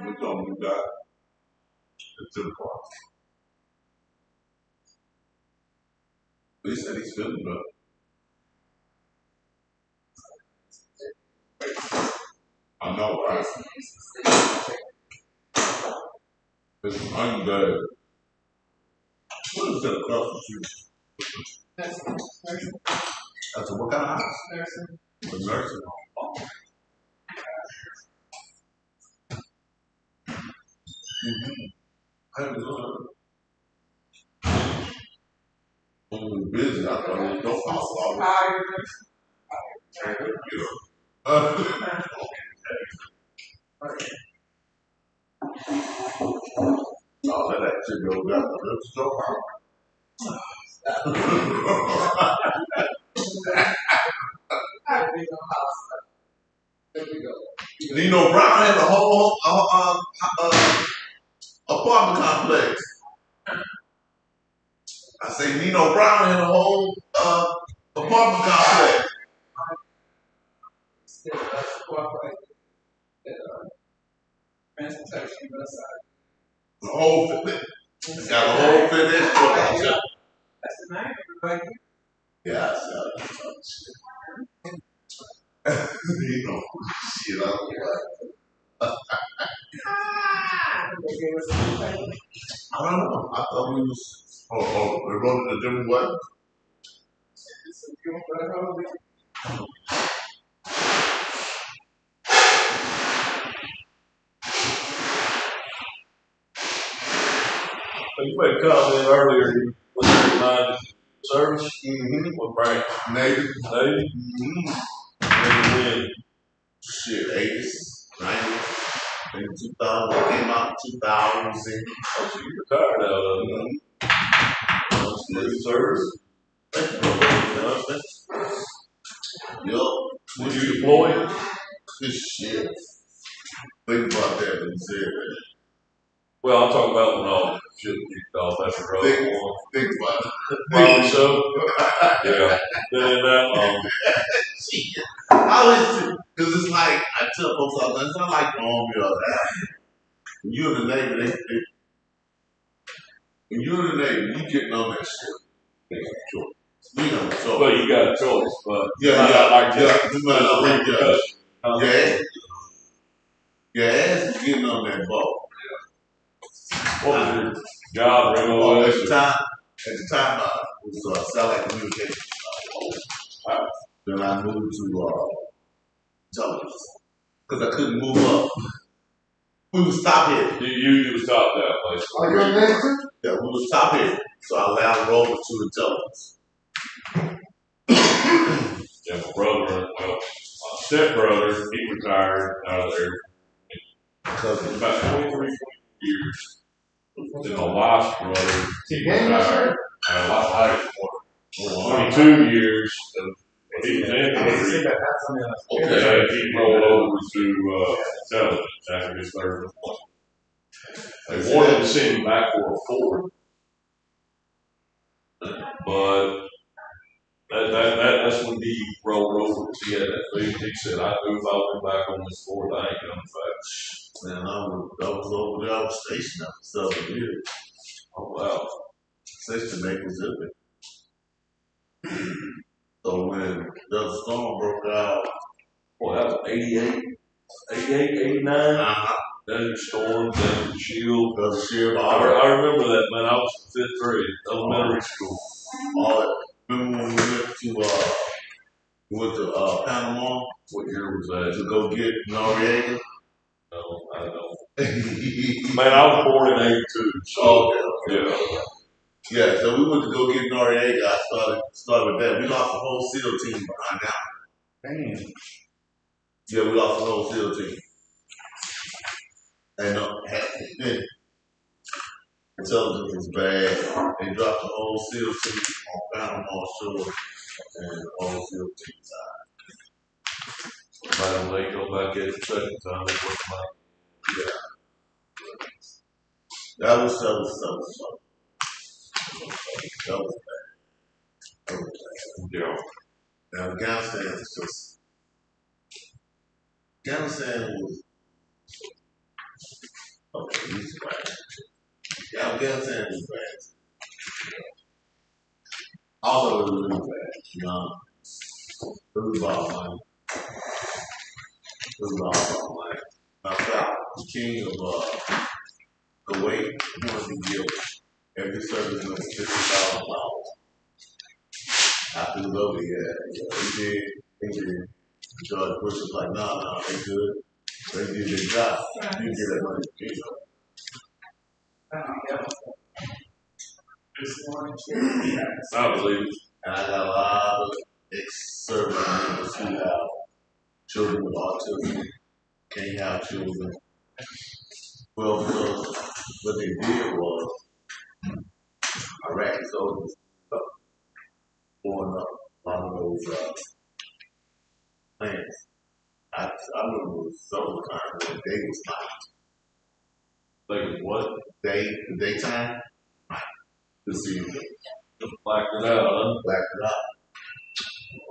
We come we got to the part. He said he's feeling better. I know, right? It's unbad. What is that across the street? That's a what kind of house? Nursing. The nursing home. Oh. How you doing? When we were busy, I thought it was no house. Oh, that shit goes down the store. Nino Brown had a whole apartment complex. I say Nino Brown had a whole apartment complex. The whole fit. Got a whole finish. That's the name, everybody. Yeah, I said you know, shit, I don't know. I don't know. I thought we was we wrote it a different way. You made a comment earlier, you was reminded service with Frank Navy. Navy. Shit, 80s, 90s, maybe 2000. It came out in 2000. Oh, so you retired out of it. Navy service. Yup. Were you deployed? This shit. Think about that when you said that. Well, I'm talking about when all the shit kicked off after road one. Think about it. Probably so. Yeah. Been in that long. Shit. I always, because it's like, I tell folks out there, it's not like the Army or that. When you're in the Navy, when you're in the Navy, you getting on that shit. You know, so. But you got a choice, but Yeah, like you might not like that. yeah. Your ass is getting on that ball. What was your job, At MOS? the time, it was satellite communication. Then I moved to intelligence because I couldn't move up. We would stop here. You would stop that place. Are you on that too? Yeah, we would stop here. So I allowed roll to intelligence. Yeah, my brother, well, my stepbrother, he retired out of there. Because About 23 years. Then my wife's brother, he Game retired. Like 22 years. He was in the okay. he rolled over to intelligence after his third one. They wanted to send him back for a fourth, but that's when he rolled over. He had that thing. He said, "I knew if I went back on this fourth, I ain't coming back." Man, I was over there. I was stationed after 7 years. Oh wow! Stationed in Mississippi. So when the storm broke out, Well, that was 88, 89. Desert Storm, Desert Shield. Desert Shield, I remember that, man. I was in 5th grade, elementary school. all that. Remember when we went to Panama? What year was that? To go get Noriega? No, I don't know. Man, I was born in 82. So, yeah. Yeah, so we went to go get Noriega. I started with that. We lost the whole SEAL team behind that. Damn. Yeah, we lost the whole SEAL team. And intelligence was bad. They dropped the whole SEAL team on Panama shore, and the whole SEAL team died. Man, when they come back at the second time, it was like, Yeah. That was bad. That was bad. yeah. Now Afghanistan was just Afghanistan was okay, he's bad. Yeah, Afghanistan was bad. All of it was really bad, you know. It was all money. It was all about money. I felt the king of Kuwait wanted to give every serviceman $50,000. After the vote, he did. George Bush was like, nah, they good. They did their job. You give that money to Jesus. I believe it. And I got a lot of ex-service members who have children with autism, can't have children. Well, because what they did was Iraqi soldiers blowing up a lot of those plants. I remember several times when they was not. Like what? The daytime, to see them. Blacked it out, huh? Black it out.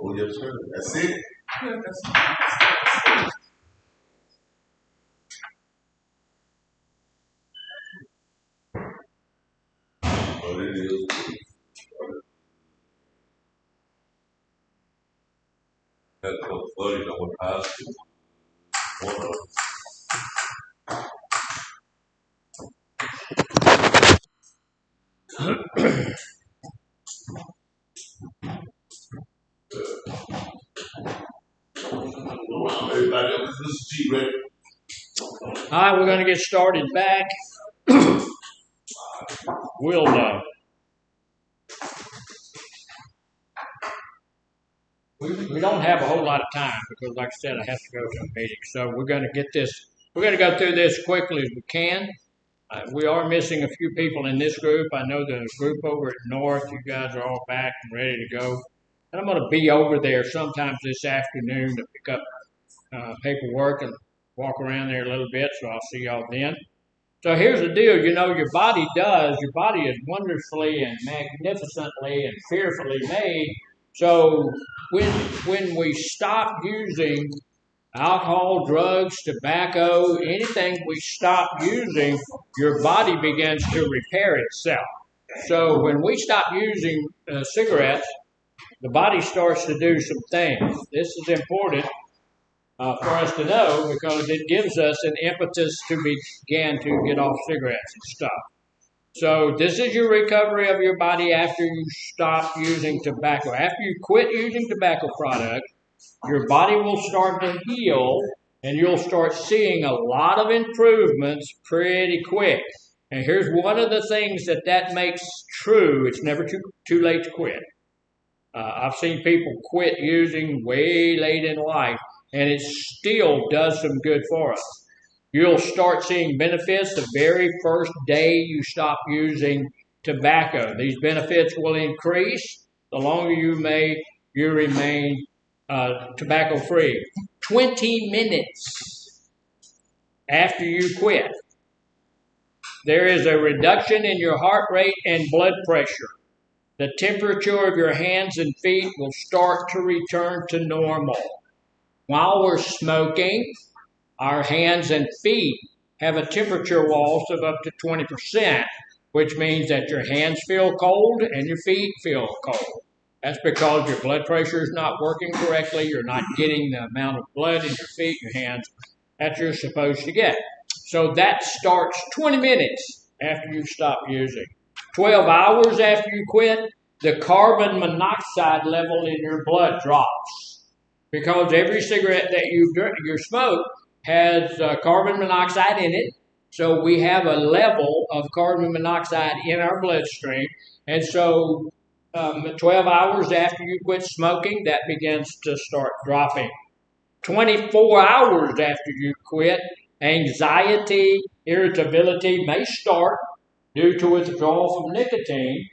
Oh, yes, sir. That's it. But it is. That's what's funny, I went to high school. One of them. Everybody else, this is G-Ray. All right, we're going to get started back. We'll we don't have a whole lot of time because, like I said, I have to go to a meeting. So we're going to get this. We're going to go through this as quickly as we can. We are missing a few people in this group. I know the group over at North, you guys are all back and ready to go. And I'm going to be over there sometimes this afternoon to pick up paperwork and walk around there a little bit. So I'll see y'all then. So here's the deal. You know, your body is wonderfully and magnificently and fearfully made. So when we stop using alcohol, drugs, tobacco, anything we stop using, your body begins to repair itself. So when we stop using cigarettes, the body starts to do some things. This is important for us to know because it gives us an impetus to begin to get off cigarettes and stuff. So this is your recovery of your body after you stop using tobacco. After you quit using tobacco products, your body will start to heal and you'll start seeing a lot of improvements pretty quick. And here's one of the things that makes true. It's never too late to quit. I've seen people quit using way late in life, and it still does some good for us. You'll start seeing benefits the very first day you stop using tobacco. These benefits will increase the longer you remain tobacco free. 20 minutes after you quit, there is a reduction in your heart rate and blood pressure. The temperature of your hands and feet will start to return to normal. While we're smoking, our hands and feet have a temperature loss of up to 20%, which means that your hands feel cold and your feet feel cold. That's because your blood pressure is not working correctly. You're not getting the amount of blood in your feet, your hands that you're supposed to get. So that starts 20 minutes after you stop using. 12 hours after you quit, the carbon monoxide level in your blood drops. Because every cigarette that you smoke has carbon monoxide in it. So we have a level of carbon monoxide in our bloodstream. And so 12 hours after you quit smoking, that begins to start dropping. 24 hours after you quit, anxiety, irritability may start due to withdrawal from nicotine.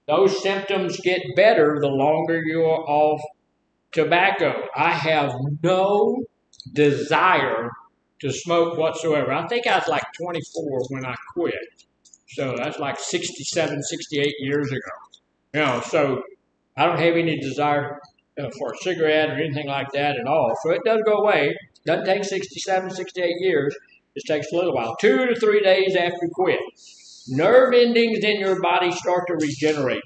Those symptoms get better the longer you're off tobacco. I have no desire to smoke whatsoever. I think I was like 24 when I quit. So that's like 67, 68 years ago. So I don't have any desire for a cigarette or anything like that at all. So it does go away. It doesn't take 67, 68 years. It takes a little while. 2 to 3 days after you quit. Nerve endings in your body start to regenerate.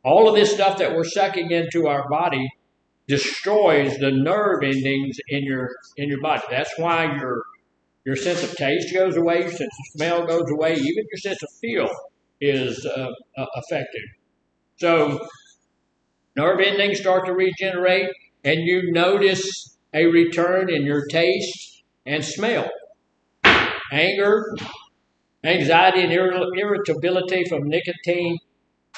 All of this stuff that we're sucking into our body destroys the nerve endings in your body. That's why your sense of taste goes away, your sense of smell goes away, even your sense of feel is affected. So nerve endings start to regenerate, and you notice a return in your taste and smell. Anger, anxiety, and irritability from nicotine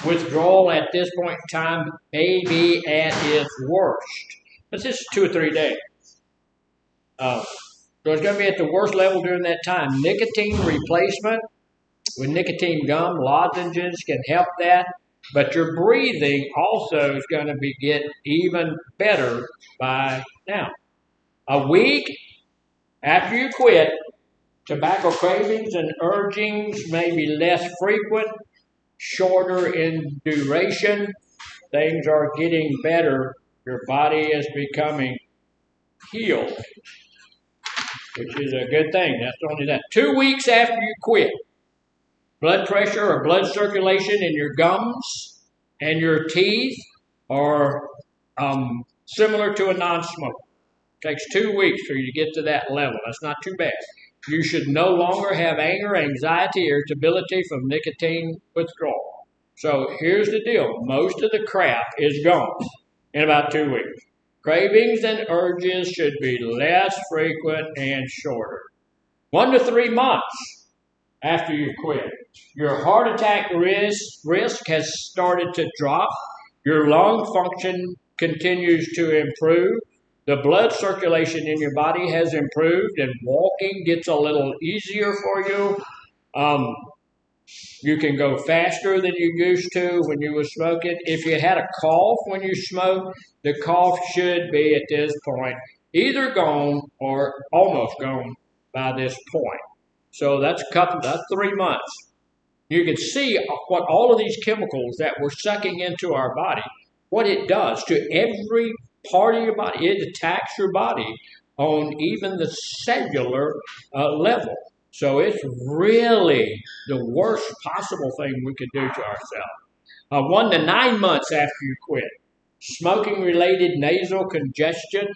withdrawal at this point in time may be at its worst. But this is 2 or 3 days. So it's going to be at the worst level during that time. Nicotine replacement with nicotine gum, lozenges can help that. But your breathing also is going to get even better by now. A week after you quit, tobacco cravings and urgings may be less frequent, shorter in duration. Things are getting better. Your body is becoming healed, which is a good thing. That's only that. 2 weeks after you quit, blood pressure or blood circulation in your gums and your teeth are similar to a non-smoker. It takes 2 weeks for you to get to that level. That's not too bad. You should no longer have anger, anxiety, irritability from nicotine withdrawal. So here's the deal. Most of the crap is gone in about 2 weeks. Cravings and urges should be less frequent and shorter. 1 to 3 months after you quit, your heart attack risk has started to drop. Your lung function continues to improve. The blood circulation in your body has improved, and walking gets a little easier for you. You can go faster than you used to when you were smoking. If you had a cough when you smoked, the cough should be at this point either gone or almost gone by this point. So that's 3 months. You can see what all of these chemicals that we're sucking into our body, what it does to every part of your body. It attacks your body on even the cellular level. So it's really the worst possible thing we could do to ourselves. 1 to 9 months after you quit, smoking-related nasal congestion,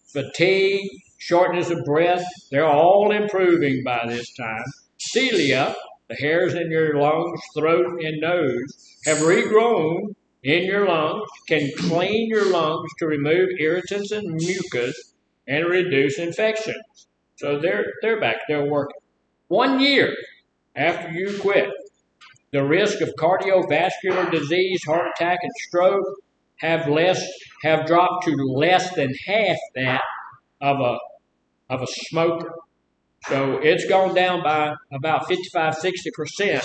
fatigue, shortness of breath, they're all improving by this time. Cilia, the hairs in your lungs, throat, and nose, have regrown in your lungs, can clean your lungs to remove irritants and mucus and reduce infections. So they're back, they're working. 1 year after you quit, the risk of cardiovascular disease, heart attack, and stroke have dropped to less than half that of a smoker. So it's gone down by about 55-60%.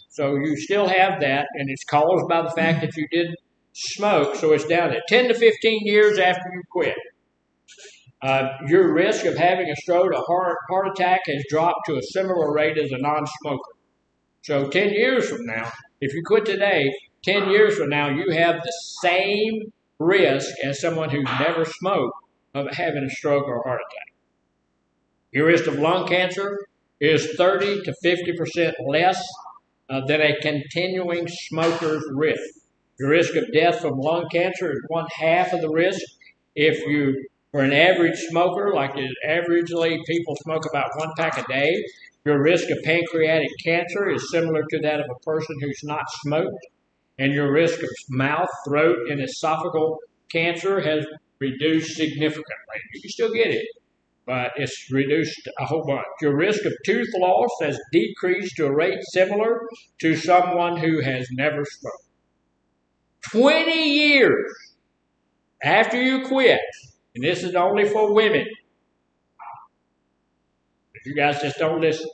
So you still have that, and it's caused by the fact that you didn't smoke. So it's down at 10 to 15 years after you quit. Your risk of having a stroke or heart attack has dropped to a similar rate as a non-smoker. So 10 years from now, if you quit today, 10 years from now, you have the same risk as someone who's never smoked of having a stroke or a heart attack. Your risk of lung cancer is 30 to 50% less than a continuing smoker's risk. Your risk of death from lung cancer is 1/2 of the risk if you for an average smoker, like averagely people smoke about 1 pack a day. Your risk of pancreatic cancer is similar to that of a person who's not smoked. And your risk of mouth, throat, and esophageal cancer has reduced significantly. You can still get it, but it's reduced a whole bunch. Your risk of tooth loss has decreased to a rate similar to someone who has never smoked. 20 years after you quit, and this is only for women. You guys just don't listen.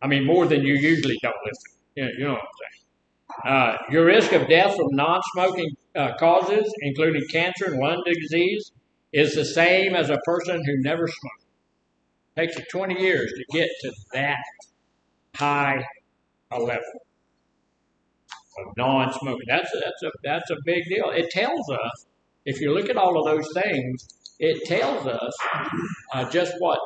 I mean, more than you usually don't listen. You know what I'm saying. Your risk of death from non-smoking causes, including cancer and lung disease, is the same as a person who never smoked. It takes you 20 years to get to that high a level of non-smoking. That's a big deal. It tells us, if you look at all of those things, it tells us just what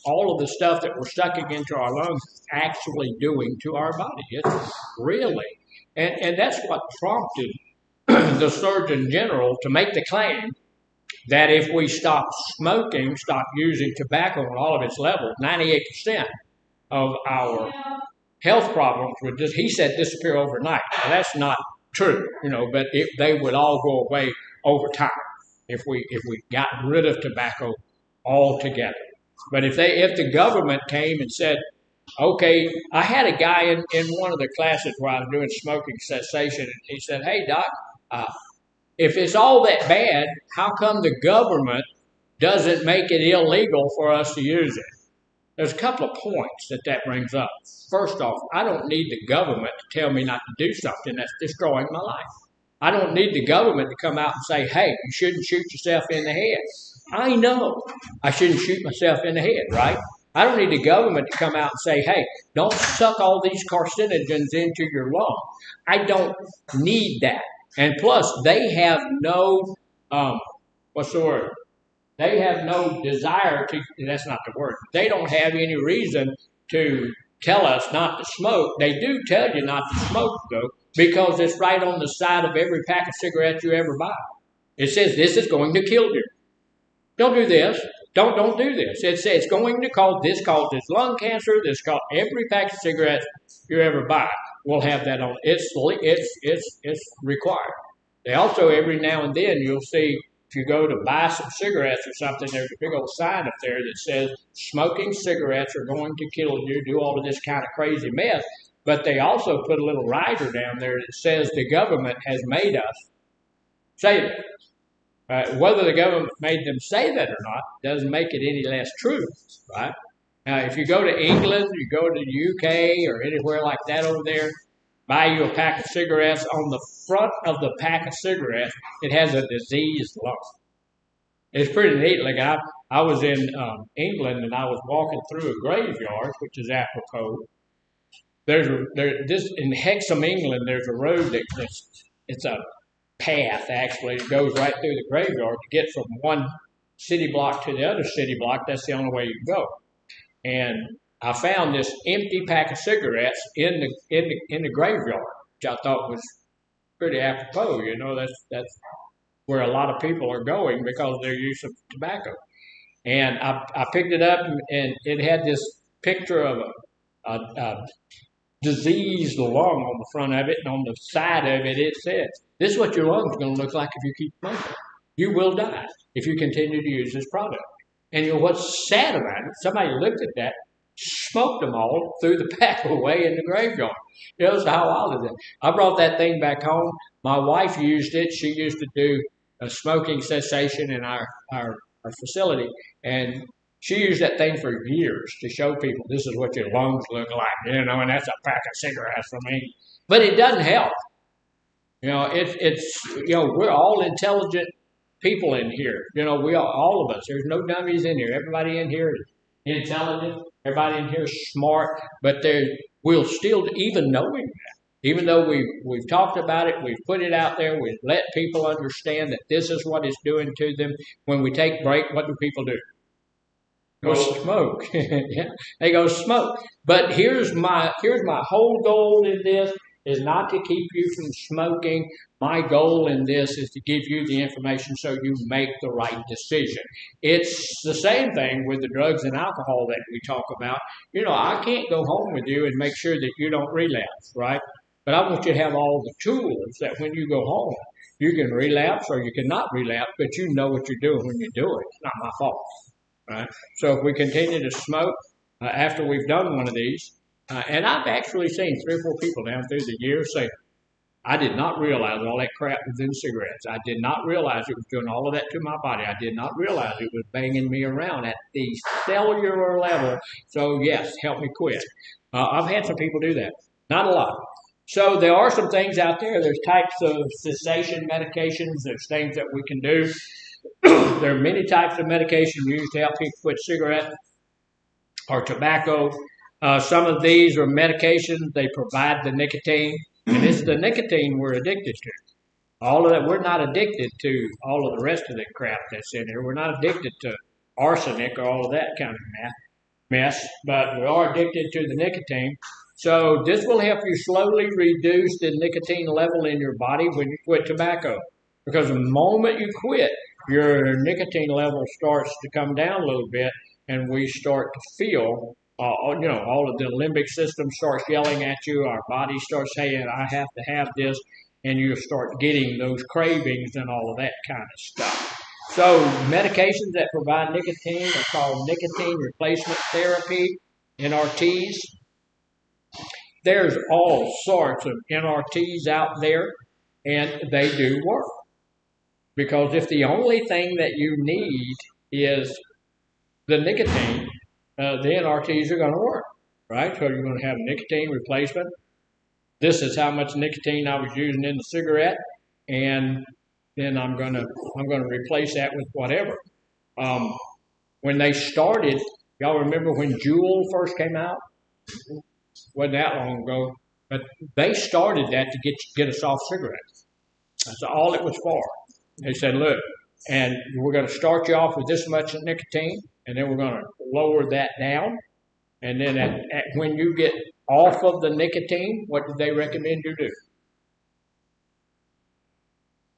all of the stuff that we're sucking into our lungs is actually doing to our body. It's really, and that's what prompted the Surgeon General to make the claim that if we stop smoking, stop using tobacco on all of its levels, 98% of our health problems would just, he said, disappear overnight. Now, that's not true, but they would all go away over time if we got rid of tobacco altogether. But if the government came and said, okay, I had a guy in one of the classes where I was doing smoking cessation, and he said, hey, Doc, if it's all that bad, how come the government doesn't make it illegal for us to use it? There's a couple of points that brings up. First off, I don't need the government to tell me not to do something that's destroying my life. I don't need the government to come out and say, hey, you shouldn't shoot yourself in the head. I know I shouldn't shoot myself in the head, right? I don't need the government to come out and say, hey, don't suck all these carcinogens into your lung. I don't need that. And plus, they have no, what's the word? They have no desire to, that's not the word. They don't have any reason to tell us not to smoke. They do tell you not to smoke, though, because it's right on the side of every pack of cigarettes you ever buy. It says this is going to kill you. Don't do this. Don't do this. It says it's going to causes lung cancer. This causes every pack of cigarettes you ever buy will have that on. It's required. They also every now and then you'll see if you go to buy some cigarettes or something, there's a big old sign up there that says smoking cigarettes are going to kill you. Do all of this kind of crazy mess. But they also put a little rider down there that says the government has made us say that. Whether the government made them say that or not doesn't make it any less true, right? Now, if you go to England, you go to the UK or anywhere like that over there, buy you a pack of cigarettes, on the front of the pack of cigarettes, it has a diseased lung. It's pretty neat. Like I was in England and I was walking through a graveyard, which is apropos. In Hexham, England, there's a road it's a path actually. It goes right through the graveyard to get from one city block to the other city block. That's the only way you can go. And I found this empty pack of cigarettes in the graveyard, which I thought was pretty apropos. You know, that's where a lot of people are going because of their use of tobacco. And I picked it up, and it had this picture of a diseased lung on the front of it, and on the side of it, it says, "This is what your lungs are going to look like if you keep smoking. You will die if you continue to use this product." And you know what's sad about it? Somebody looked at that, smoked them all, threw the pack away in the graveyard. You know, so how wild is it? I brought that thing back home. My wife used it. She used to do a smoking cessation in our facility, and she used that thing for years to show people this is what your lungs look like, you know, and that's a pack of cigarettes for me. But it doesn't help. You know, it's you know, we're all intelligent people in here. You know, we are, all of us. There's no dummies in here. Everybody in here is intelligent. Everybody in here is smart. But we'll still, even knowing that, even though we've talked about it, we've put it out there, we've let people understand that this is what it's doing to them. When we take break, what do people do? Go smoke. Yeah, they go smoke. But here's my whole goal in this is not to keep you from smoking. My goal in this is to give you the information so you make the right decision. It's the same thing with the drugs and alcohol that we talk about. You know, I can't go home with you and make sure that you don't relapse, right? But I want you to have all the tools that when you go home, you can relapse or you cannot relapse, but you know what you're doing when you do it. It's not my fault. Right? So if we continue to smoke after we've done one of these, and I've actually seen 3 or 4 people down through the years say, I did not realize all that crap was in cigarettes. I did not realize it was doing all of that to my body. I did not realize it was banging me around at the cellular level. So yes, help me quit. I've had some people do that. Not a lot. So there are some things out there. There's types of cessation medications. There's things that we can do. There are many types of medication used to help people quit cigarettes or tobacco. Some of these are medications. They provide the nicotine, and it's the nicotine we're addicted to. All of that, we're not addicted to all of the rest of the crap that's in there. We're not addicted to arsenic or all of that kind of mess, but we are addicted to the nicotine. So this will help you slowly reduce the nicotine level in your body when you quit tobacco. Because the moment you quit, your nicotine level starts to come down a little bit, and we start to feel, you know, all of the limbic system starts yelling at you. Our body starts saying, I have to have this, and you start getting those cravings and all of that kind of stuff. So medications that provide nicotine are called nicotine replacement therapy, NRTs. There's all sorts of NRTs out there, and they do work. Because if the only thing that you need is the nicotine, the NRTs are going to work, right? So you're going to have nicotine replacement. This is how much nicotine I was using in the cigarette, and then I'm going to replace that with whatever. When they started, y'all remember when Juul first came out? Wasn't that long ago, but they started that to get us off cigarettes. That's all it was for. They said, look, and we're going to start you off with this much nicotine, and then we're going to lower that down. And then when you get off of the nicotine, what did they recommend you do?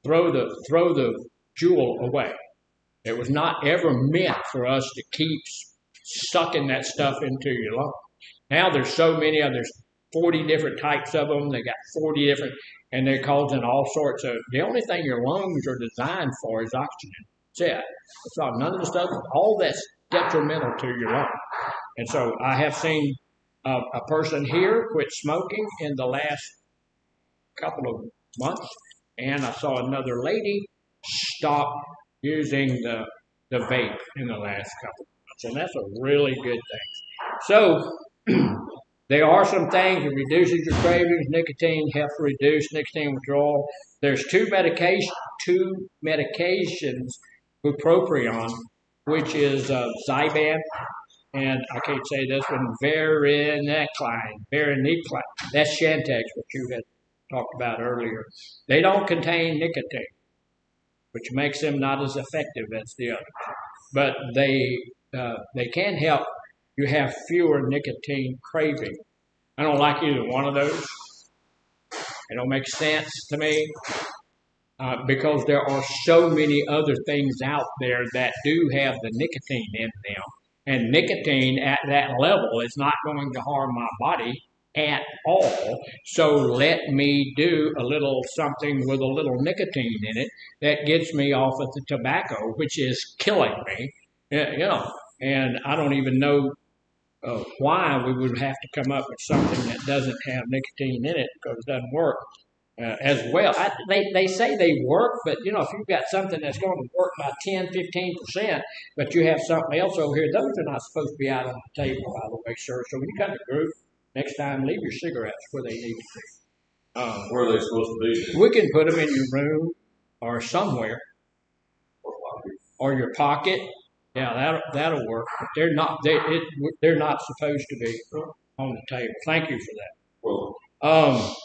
Throw the Juul away. It was not ever meant for us to keep sucking that stuff into your lungs. Now there's so many of them. There's 40 different types of them. They got 40 different, and they're causing all sorts of. The only thing your lungs are designed for is oxygen. That's it. That's all. None of the stuff. All that's detrimental to your lungs. And so I have seen a person here quit smoking in the last couple of months, and I saw another lady stop using the vape in the last couple of months, and that's a really good thing. So there are some things that reduces your cravings. Nicotine helps reduce nicotine withdrawal. There's two medications, bupropion, which is Zyban, and I can't say this one, varenicline. That's Chantix, what you had talked about earlier. They don't contain nicotine, which makes them not as effective as the others. But they can help you have fewer nicotine craving. I don't like either one of those. It don't make sense to me because there are so many other things out there that do have the nicotine in them. And nicotine at that level is not going to harm my body at all. So let me do a little something with a little nicotine in it that gets me off of the tobacco, which is killing me. And I don't even know why we would have to come up with something that doesn't have nicotine in it because it doesn't work as well. They say they work, but if you've got something that's going to work by 10-15%, but you have something else over here, those are not supposed to be out on the table, by the way, sir. So when you come to group, next time leave your cigarettes where they need to be. Where are they supposed to be? We can put them in your room or somewhere, or your pocket. Yeah, that'll work. But they're not. They're not supposed to be on the table. Thank you for that. Well,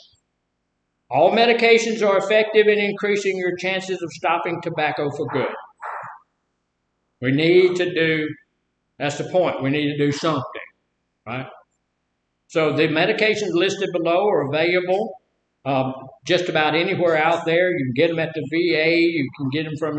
all medications are effective in increasing your chances of stopping tobacco for good. We need to do. That's the point. We need to do something, right? So the medications listed below are available just about anywhere out there. You can get them at the VA. You can get them from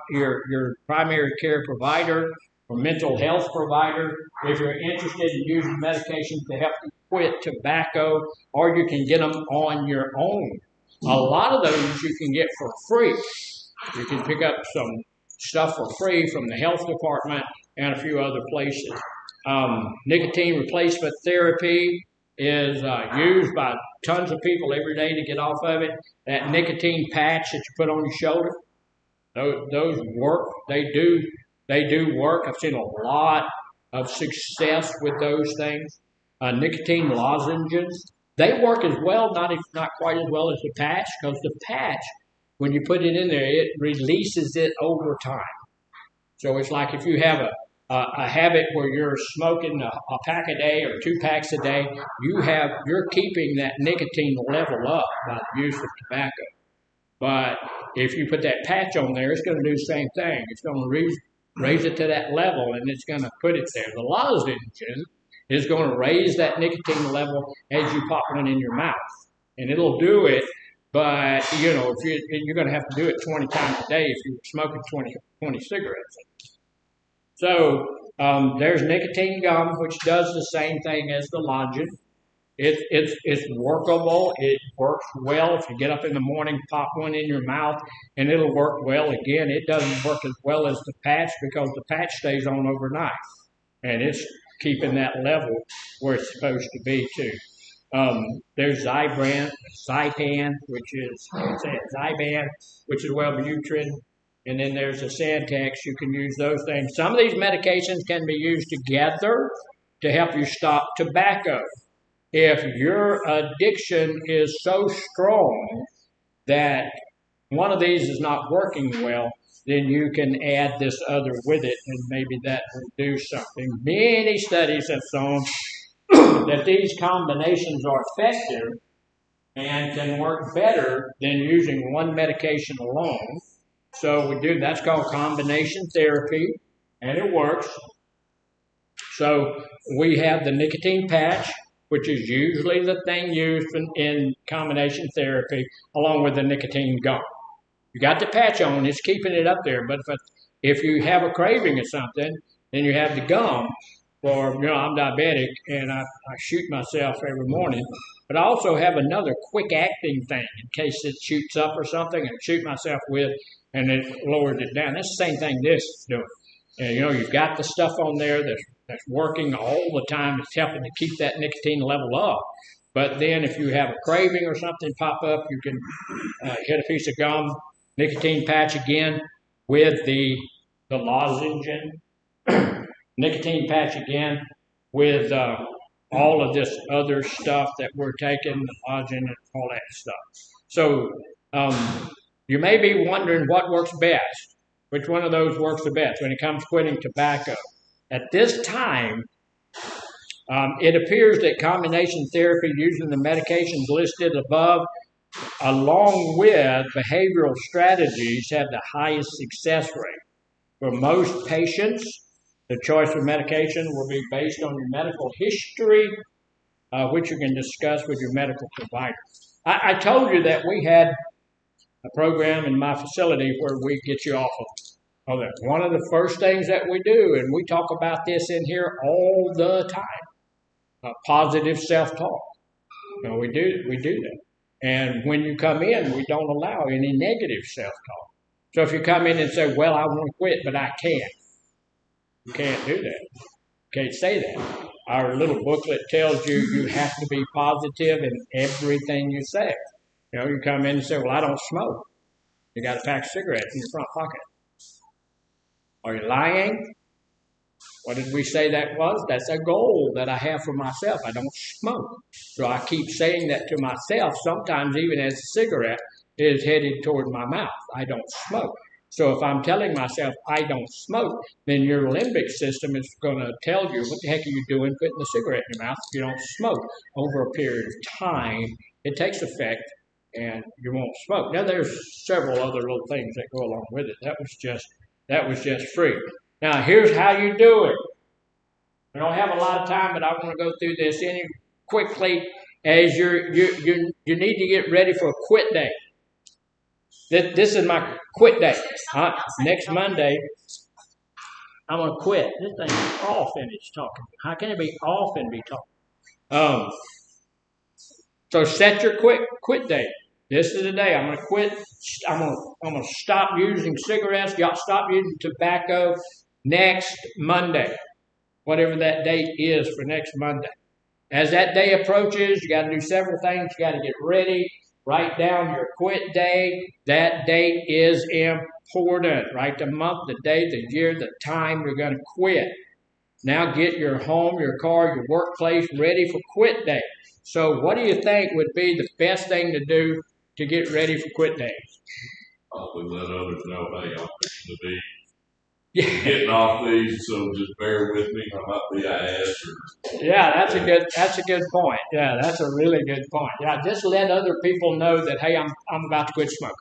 your primary care provider or mental health provider. If you're interested in using medications to help you quit tobacco, or you can get them on your own. A lot of those you can get for free. You can pick up some stuff for free from the health department and a few other places. Nicotine replacement therapy is used by tons of people every day to get off of it. That nicotine patch that you put on your shoulder, those work. They do work. I've seen a lot of success with those things. Nicotine lozenges, they work as well, not quite as well as the patch, because the patch, when you put it in there, it releases it over time. So it's like if you have a habit where you're smoking a pack a day or 2 packs a day, you're keeping that nicotine level up by the use of tobacco. But if you put that patch on there, it's going to do the same thing. It's going to raise it to that level, and it's going to put it there. The lozenge is going to raise that nicotine level as you pop one in your mouth, and it'll do it. But you're going to have to do it 20 times a day if you're smoking 20 cigarettes. So there's nicotine gum, which does the same thing as the lozenge. It's workable. It works well. If you get up in the morning, pop one in your mouth, and it'll work well. Again, it doesn't work as well as the patch because the patch stays on overnight, and it's keeping that level where it's supposed to be too. There's Zyban, which is Zyban, which is Wellbutrin, and then there's the Santex. You can use those things. Some of these medications can be used together to help you stop tobacco. If your addiction is so strong that one of these is not working well, then you can add this other with it, and maybe that will do something. Many studies have shown that these combinations are effective and can work better than using one medication alone. So that's called combination therapy, and it works. So we have the nicotine patch, which is usually the thing used in combination therapy, along with the nicotine gum. You got the patch on, it's keeping it up there, but if you have a craving or something, then you have the gum. Or, I'm diabetic, and I shoot myself every morning, but I also have another quick-acting thing in case it shoots up or something, and shoot myself with, and it lowers it down. That's the same thing this is doing. And, you've got the stuff on there that's working all the time. It's helping to keep that nicotine level up. But then if you have a craving or something pop up, you can hit a piece of gum, nicotine patch again with the lozenge, nicotine patch again with all of this other stuff that we're taking, the lozenge and all that stuff. So you may be wondering what works best. Which one of those works the best when it comes to quitting tobacco? At this time, it appears that combination therapy using the medications listed above, along with behavioral strategies, have the highest success rate. For most patients, The choice of medication will be based on your medical history, which you can discuss with your medical provider. I told you that we had a program in my facility where we get you off of that. One of the first things that we do, and we talk about this in here all the time, positive self-talk. We do that. And when you come in, we don't allow any negative self-talk. So if you come in and say, well, I want to quit, but I can't. You can't do that. You can't say that. Our little booklet tells you you have to be positive in everything you say. You come in and say, well, I don't smoke. You got a pack of cigarettes in your front pocket. Are you lying? What did we say that was? That's a goal that I have for myself. I don't smoke. So I keep saying that to myself, sometimes even as a cigarette is headed toward my mouth. I don't smoke. So if I'm telling myself I don't smoke, then your limbic system is going to tell you, what the heck are you doing putting the cigarette in your mouth if you don't smoke? Over a period of time, it takes effect and you won't smoke. Now there's several other little things that go along with it. That was just free. Now here's how you do it. I don't have a lot of time, but I want to go through this quickly as you need to get ready for a quit day. This is my quit day. Next Monday, I'm going to quit. This thing is off and it's talking. How can it be off and be talking? So set your quit day. This is the day I'm going to quit. I'm going to stop using cigarettes. Stop using tobacco next Monday, whatever that date is for next Monday. As that day approaches, you got to do several things. You got to get ready. Write down your quit day. That date is important. Write the month, the day, the year, the time you're going to quit. Now get your home, your car, your workplace ready for quit day. So what do you think would be the best thing to do to get ready for quit days? Probably let others know, hey, I'm fixing to be getting off these, so just bear with me. I might be ass. Yeah, that's a good point. Yeah, that's a really good point. Yeah, just let other people know that, hey, I'm about to quit smoking,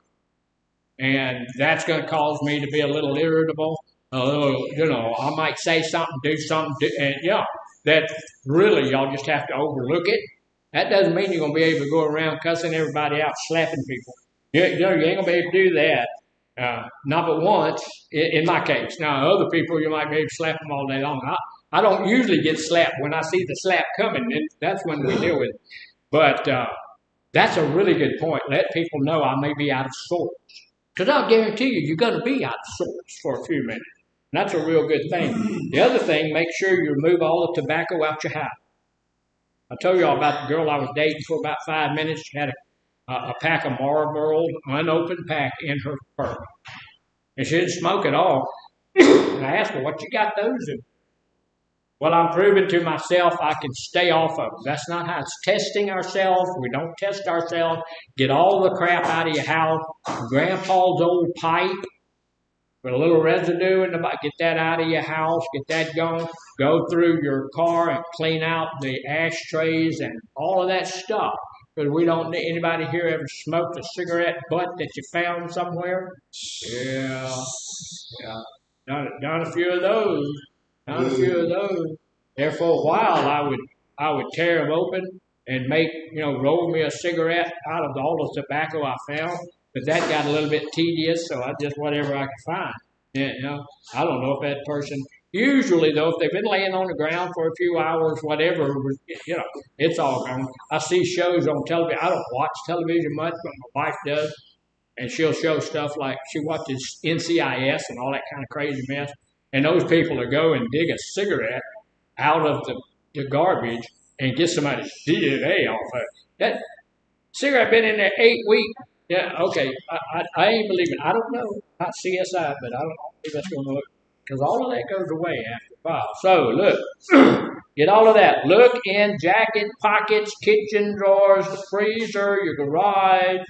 and that's going to cause me to be a little irritable. A little, I might say something, do something, and that really y'all just have to overlook it. That doesn't mean you're going to be able to go around cussing everybody out, slapping people. You ain't going to be able to do that. Not but once, in my case. Now, other people, you might be able to slap them all day long. I don't usually get slapped. When I see the slap coming, that's when we deal with it. But that's a really good point. Let people know I may be out of sorts. Because I'll guarantee you're going to be out of sorts for a few minutes. And that's a real good thing. The other thing, make sure you remove all the tobacco out your house. I told you all about the girl I was dating for about 5 minutes. She had a pack of Marlboro, unopened pack in her purse. And she didn't smoke at all. And I asked her, what you got those in? Well, I'm proving to myself I can stay off of them. That's not how it's testing ourselves. We don't test ourselves. Get all the crap out of your house. Grandpa's old pipe with a little residue in the bottom. Get that out of your house. Get that going. Go through your car and clean out the ashtrays and all of that stuff. Because we don't need anybody here ever smoked a cigarette butt that you found somewhere. Yeah. Done a few of those. There for a while, I would tear them open and make, roll me a cigarette out of all the tobacco I found. But that got a little bit tedious, so I just whatever I could find. I don't know if that person. Usually, though, if they've been laying on the ground for a few hours, whatever, it's all gone. I see shows on television. I don't watch television much, but my wife does. And she'll show stuff like she watches NCIS and all that kind of crazy mess. And those people will go and dig a cigarette out of the garbage and get somebody's DNA off of it. That cigarette been in there 8 weeks. Yeah, okay. I ain't believing. I don't know. Not CSI, but I don't know if that's going to look. Because all of that goes away after a while. So, look. Get all of that. Look in jacket pockets, kitchen drawers, the freezer, your garage,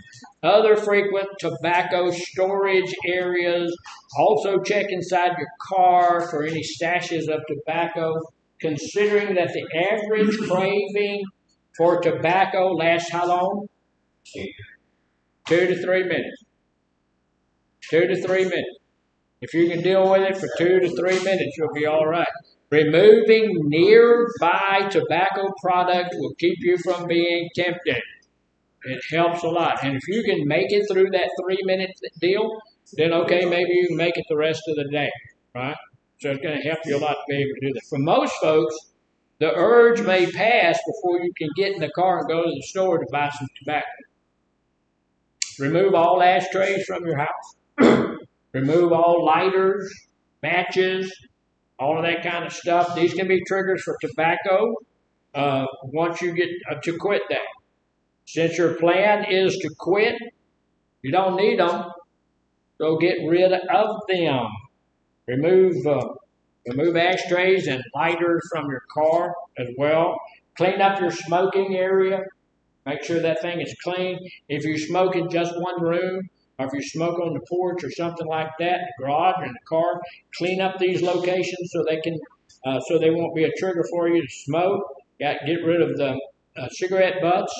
other frequent tobacco storage areas. Also check inside your car for any stashes of tobacco. Considering that the average craving for tobacco lasts how long? 2 to 3 minutes. 2 to 3 minutes. If you can deal with it for 2 to 3 minutes, you'll be all right. Removing nearby tobacco products will keep you from being tempted. It helps a lot. And if you can make it through that 3-minute deal, then okay, maybe you can make it the rest of the day, right? So it's going to help you a lot to be able to do that. For most folks, the urge may pass before you can get in the car and go to the store to buy some tobacco. Remove all ashtrays from your house. Remove all lighters, matches, all of that kind of stuff. These can be triggers for tobacco once you get to quit that. Since your plan is to quit, you don't need them. Go get rid of them. Remove ashtrays and lighters from your car as well. Clean up your smoking area. Make sure that thing is clean. If you smoke in just one room, or if you smoke on the porch or something like that, the garage or in the car, clean up these locations so they won't be a trigger for you to smoke. Get rid of the cigarette butts.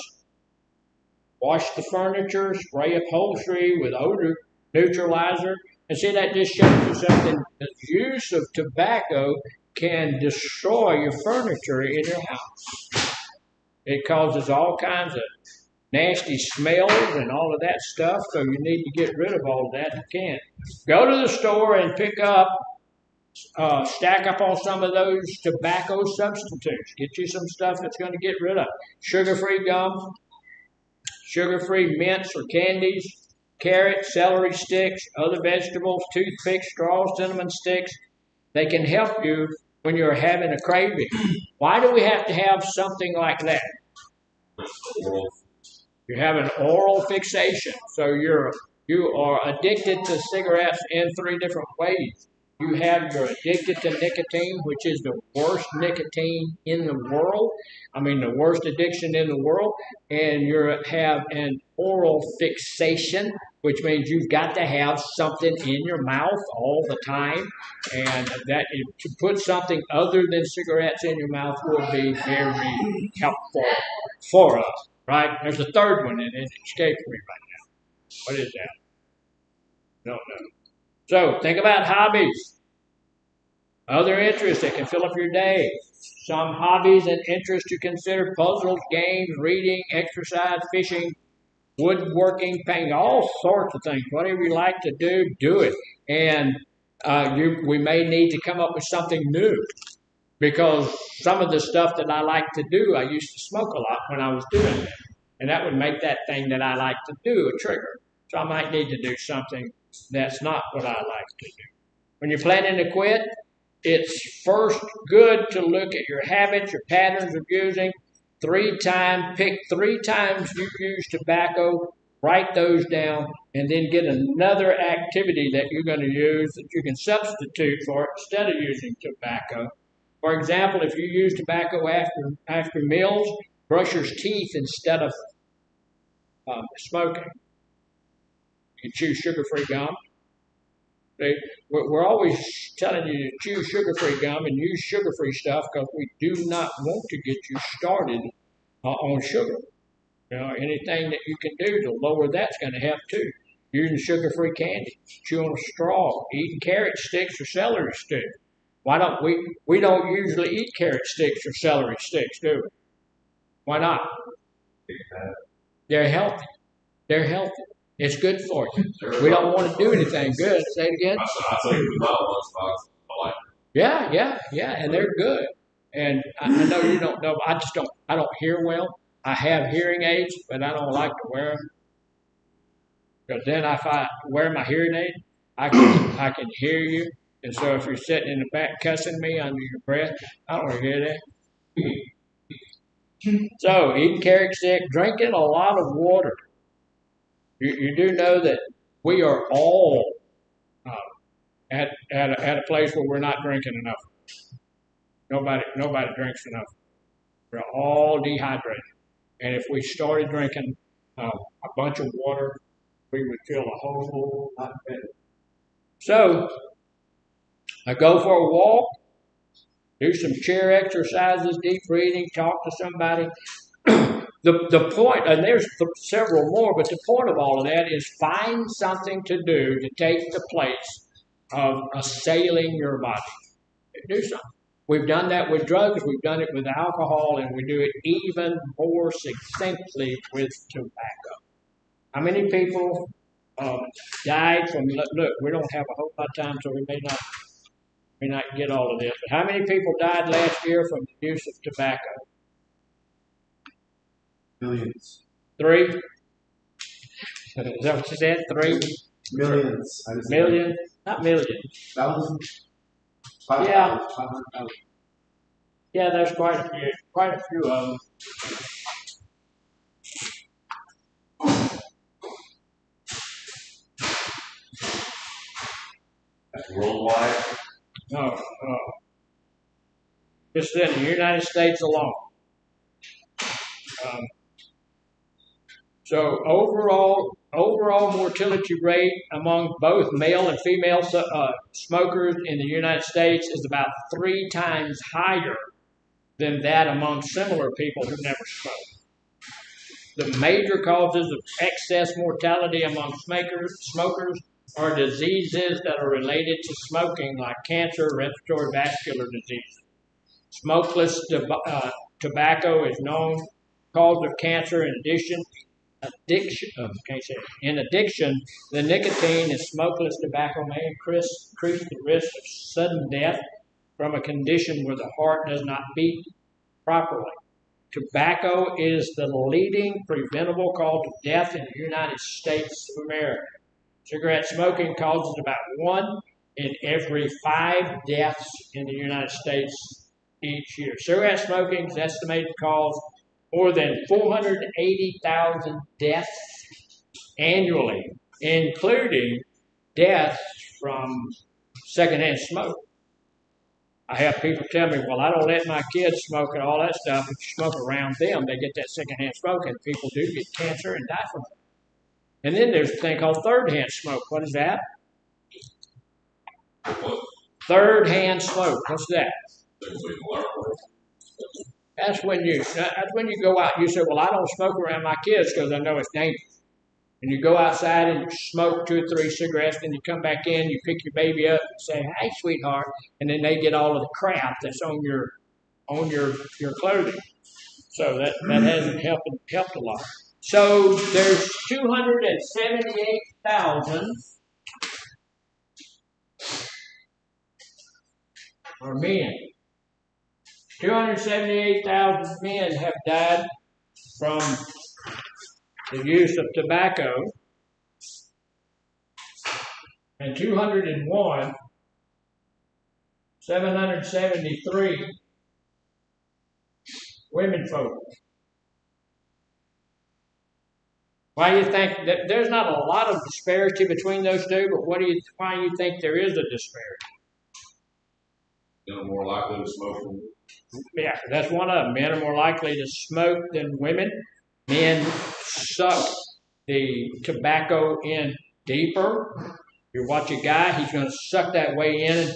Wash the furniture. Spray upholstery with odor neutralizer. And see, that just shows you something. The use of tobacco can destroy your furniture in your house. It causes all kinds of nasty smells and all of that stuff, so you need to get rid of all of that if you can. Go to the store and pick up, stack up on some of those tobacco substitutes. Get you some stuff that's going to get rid of sugar-free gum, sugar-free mints or candies, carrots, celery sticks, other vegetables, toothpicks, straws, cinnamon sticks. They can help you when you're having a craving. Why do we have to have something like that? You have an oral fixation, so you are addicted to cigarettes in 3 different ways. You're addicted to nicotine, which is the worst nicotine in the world. I mean, the worst addiction in the world. And you have an oral fixation, which means you've got to have something in your mouth all the time. And to put something other than cigarettes in your mouth will be very helpful for us, right? There's a third one, and it escapes me right now. What is that? Don't know. So think about hobbies, other interests that can fill up your day. Some hobbies and interests to consider: puzzles, games, reading, exercise, fishing, woodworking, painting, all sorts of things. Whatever you like to do, do it. And we may need to come up with something new, because some of the stuff that I like to do, I used to smoke a lot when I was doing it. And that would make that thing that I like to do a trigger. So I might need to do something that's not what I like to do. When you're planning to quit, it's first good to look at your habits, your patterns of using. Pick 3 times you use tobacco, write those down, and then get another activity that you're going to use that you can substitute for it instead of using tobacco. For example, if you use tobacco after meals, brush your teeth instead of smoking. You can chew sugar-free gum. We're always telling you to chew sugar-free gum and use sugar-free stuff because we do not want to get you started on sugar. Anything that you can do to lower that's going to help too. Using sugar-free candy, chewing a straw, eating carrot sticks or celery sticks. Why don't we don't usually eat carrot sticks or celery sticks, do we? Why not? They're healthy. They're healthy. It's good for you. We don't want to do anything good. Say it again. I think the lunchbox, I like it. Yeah, and they're good. And I know you don't know, but I don't hear well. I have hearing aids, but I don't like to wear them. Because then if I wear my hearing aid, I can hear you. And so if you're sitting in the back cussing me under your breath, I don't want to hear that. So eating carrot stick, drinking a lot of water. You do know that we are all at a place where we're not drinking enough. Nobody drinks enough. We're all dehydrated. And if we started drinking a bunch of water, we would feel a whole lot better. So I go for a walk, do some chair exercises, deep breathing, talk to somebody. The point, and there's several more, but the point of all of that is find something to do to take the place of assailing your body. Do something. We've done that with drugs, we've done it with alcohol, and we do it even more succinctly with tobacco. How many people died from, look, we don't have a whole lot of time, so we may not get all of this, but how many people died last year from the use of tobacco? Millions. 3? Is that what you said? 3? Millions. Million? Not millions. Thousands. Yeah. 500,000. Yeah, there's quite a few of them. That's worldwide. No. Just in the United States alone. So overall mortality rate among both male and female smokers in the United States is about 3 times higher than that among similar people who never smoked. The major causes of excess mortality among smokers are diseases that are related to smoking, like cancer, respiratory vascular disease. Smokeless tobacco is known cause of cancer. In addition, the nicotine in smokeless tobacco may increase the risk of sudden death from a condition where the heart does not beat properly. Tobacco is the leading preventable cause of death in the United States of America. Cigarette smoking causes about 1 in every 5 deaths in the United States each year. Cigarette smoking is estimated to cause more than 480,000 deaths annually, including deaths from secondhand smoke. I have people tell me, well, I don't let my kids smoke and all that stuff. If you smoke around them, they get that secondhand smoke, and people do get cancer and die from it. And then there's a thing called third-hand smoke. What is that? Third-hand smoke. What's that? That's when you go out. You say, well, I don't smoke around my kids because I know it's dangerous. And you go outside and you smoke 2 or 3 cigarettes, then you come back in, you pick your baby up and say, hey, sweetheart, and then they get all of the crap that's on your clothing. So that hasn't helped a lot. So there's 278,000 are men. 278,000 men have died from the use of tobacco, and 773 women folk. Why do you think that there's not a lot of disparity between those two, but why do you think there is a disparity? They're more likely to smoke than Yeah, that's one of them. Men are more likely to smoke than women. Men suck the tobacco in deeper. You watch a guy, he's going to suck that way in and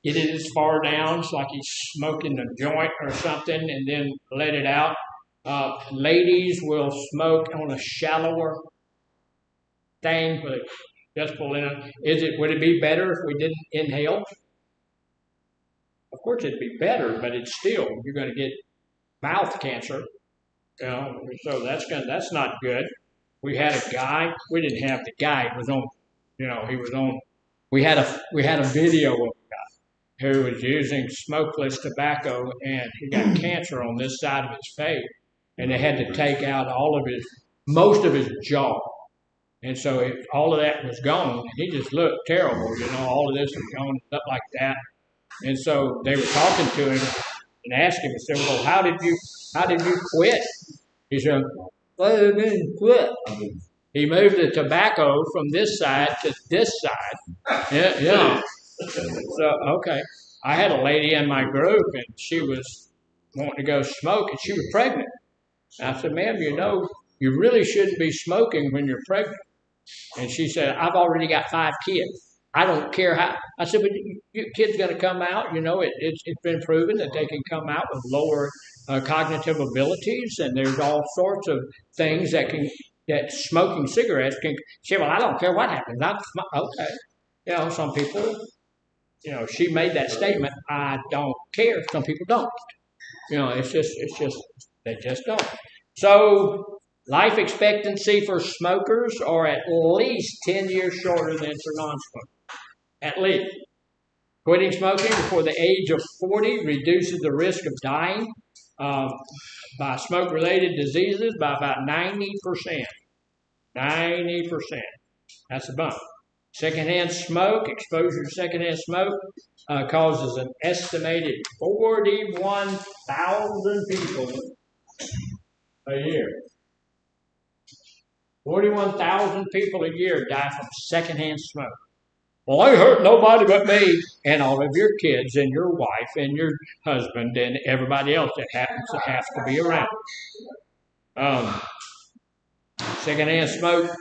get it as far down. It's like he's smoking a joint or something and then let it out. Ladies will smoke on a shallower thing with a decibel in it. Would it be better if we didn't inhale? Of course it'd be better, but it's still, you're going to get mouth cancer. So that's not good. We had a guy. We didn't have the guy. It was on. He was on. We had a video of a guy who was using smokeless tobacco, and he got cancer on this side of his face, and they had to take out most of his jaw, and so all of that was gone. And he just looked terrible. All of this was gone up like that, and so they were talking to him and asked him. He said, "Well, how did you quit?" He said, "Well, I didn't quit. He moved the tobacco from this side to this side." Yeah. So, okay. I had a lady in my group, and she was wanting to go smoke, and she was pregnant. And I said, "Ma'am, you really shouldn't be smoking when you're pregnant." And she said, "I've already got 5 kids. I don't care how." I said, "But your kid's going to come out. It's been proven that they can come out with lower cognitive abilities, and there's all sorts of things that smoking cigarettes can." She said, "Well, I don't care what happens. Okay." You know, some people, you know, she made that statement, I don't care. Some people don't. You know, it's just, they just don't. So, life expectancy for smokers are at least 10 years shorter than for non-smokers. At least. Quitting smoking before the age of 40 reduces the risk of dying by smoke-related diseases by about 90%. 90%. That's a bump. Secondhand smoke, exposure to secondhand smoke causes an estimated 41,000 people a year. 41,000 people a year die from secondhand smoke. Well, I hurt nobody but me and all of your kids and your wife and your husband and everybody else that happens to have to be around. Secondhand smoke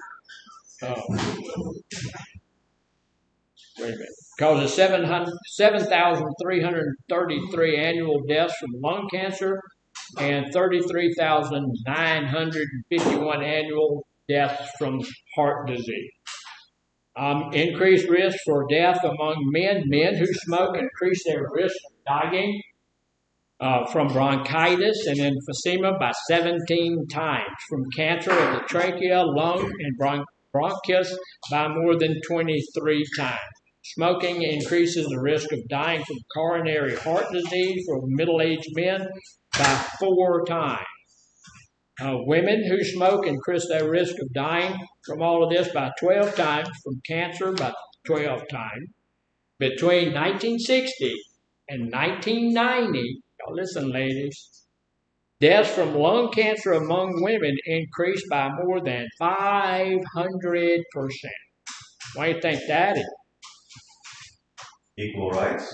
causes 7,333 annual deaths from lung cancer and 33,951 annual deaths from heart disease. Increased risk for death among men. Men who smoke increase their risk of dying from bronchitis and emphysema by 17 times, from cancer of the trachea, lung, and bronchus by more than 23 times. Smoking increases the risk of dying from coronary heart disease for middle-aged men by 4 times. Women who smoke increase their risk of dying from all of this by 12 times, from cancer by 12 times. Between 1960 and 1990, y'all listen, ladies, deaths from lung cancer among women increased by more than 500%. Why do you think that is? Equal rights.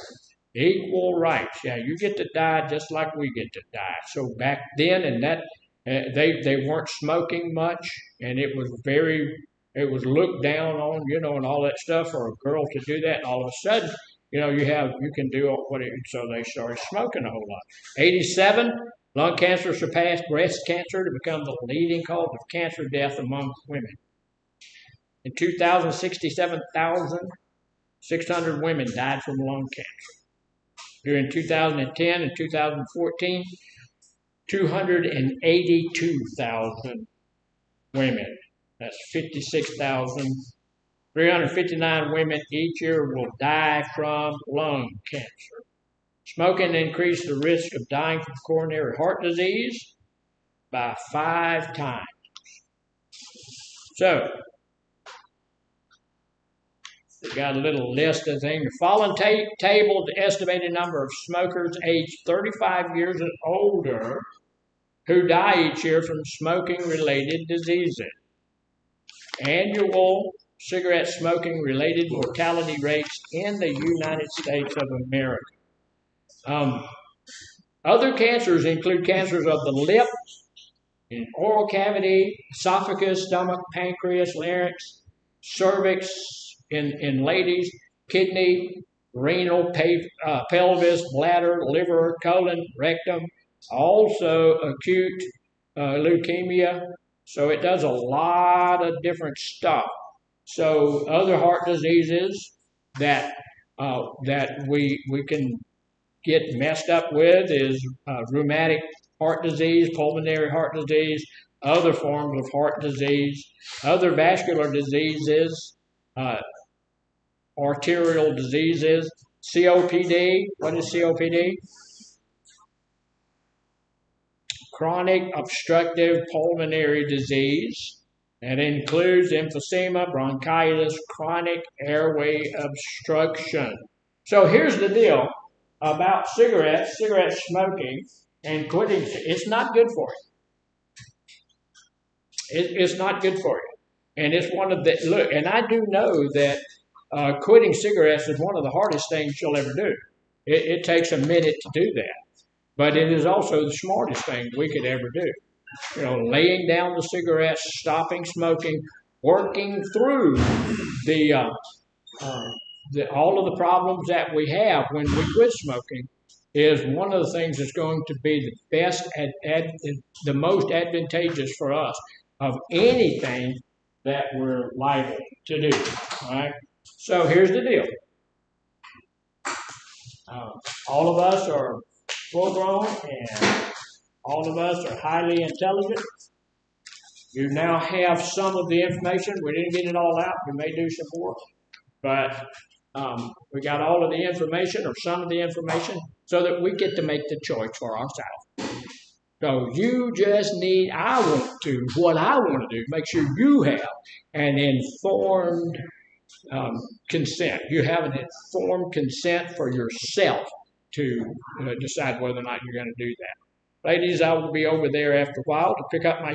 Equal rights. Yeah, you get to die just like we get to die. So back then, and that they weren't smoking much, and it was looked down on, you know, and all that stuff for a girl to do that. And all of a sudden, you know, you can do what it, so they started smoking a whole lot. 87, lung cancer surpassed breast cancer to become the leading cause of cancer death among women. In 2000, 67,600 women died from lung cancer. During 2010 and 2014, 282,000 women. That's 56,359 women each year will die from lung cancer. Smoking increased the risk of dying from coronary heart disease by 5 times. So, we got a little list of things. The following table, the estimated number of smokers aged 35 years and older who die each year from smoking-related diseases. Annual cigarette smoking-related mortality rates in the United States of America. Other cancers include cancers of the lip, in oral cavity, esophagus, stomach, pancreas, larynx, cervix in ladies, kidney, renal, pelvis, bladder, liver, colon, rectum, also acute leukemia. So it does a lot of different stuff. So other heart diseases that we can get messed up with is rheumatic heart disease, pulmonary heart disease, other forms of heart disease, other vascular diseases, arterial diseases, COPD. What is COPD? Chronic obstructive pulmonary disease. That includes emphysema, bronchitis, chronic airway obstruction. So here's the deal about cigarette smoking and quitting. It's not good for you. It's not good for you. And it's one of the, look, and I do know that quitting cigarettes is one of the hardest things you'll ever do. It takes a minute to do that. But it is also the smartest thing we could ever do. You know, laying down the cigarettes, stopping smoking, working through all of the problems that we have when we quit smoking is one of the things that's going to be the best, the most advantageous for us of anything that we're liable to do. All right. So here's the deal. All of us are full grown and all of us are highly intelligent. You now have some of the information. We didn't get it all out. We may do some more. But we got all of the information or some of the information so that we get to make the choice for ourselves. So you just need, what I want to do, make sure you have an informed consent. You have an informed consent for yourself to decide whether or not you're going to do that. Ladies, I will be over there after a while to pick up my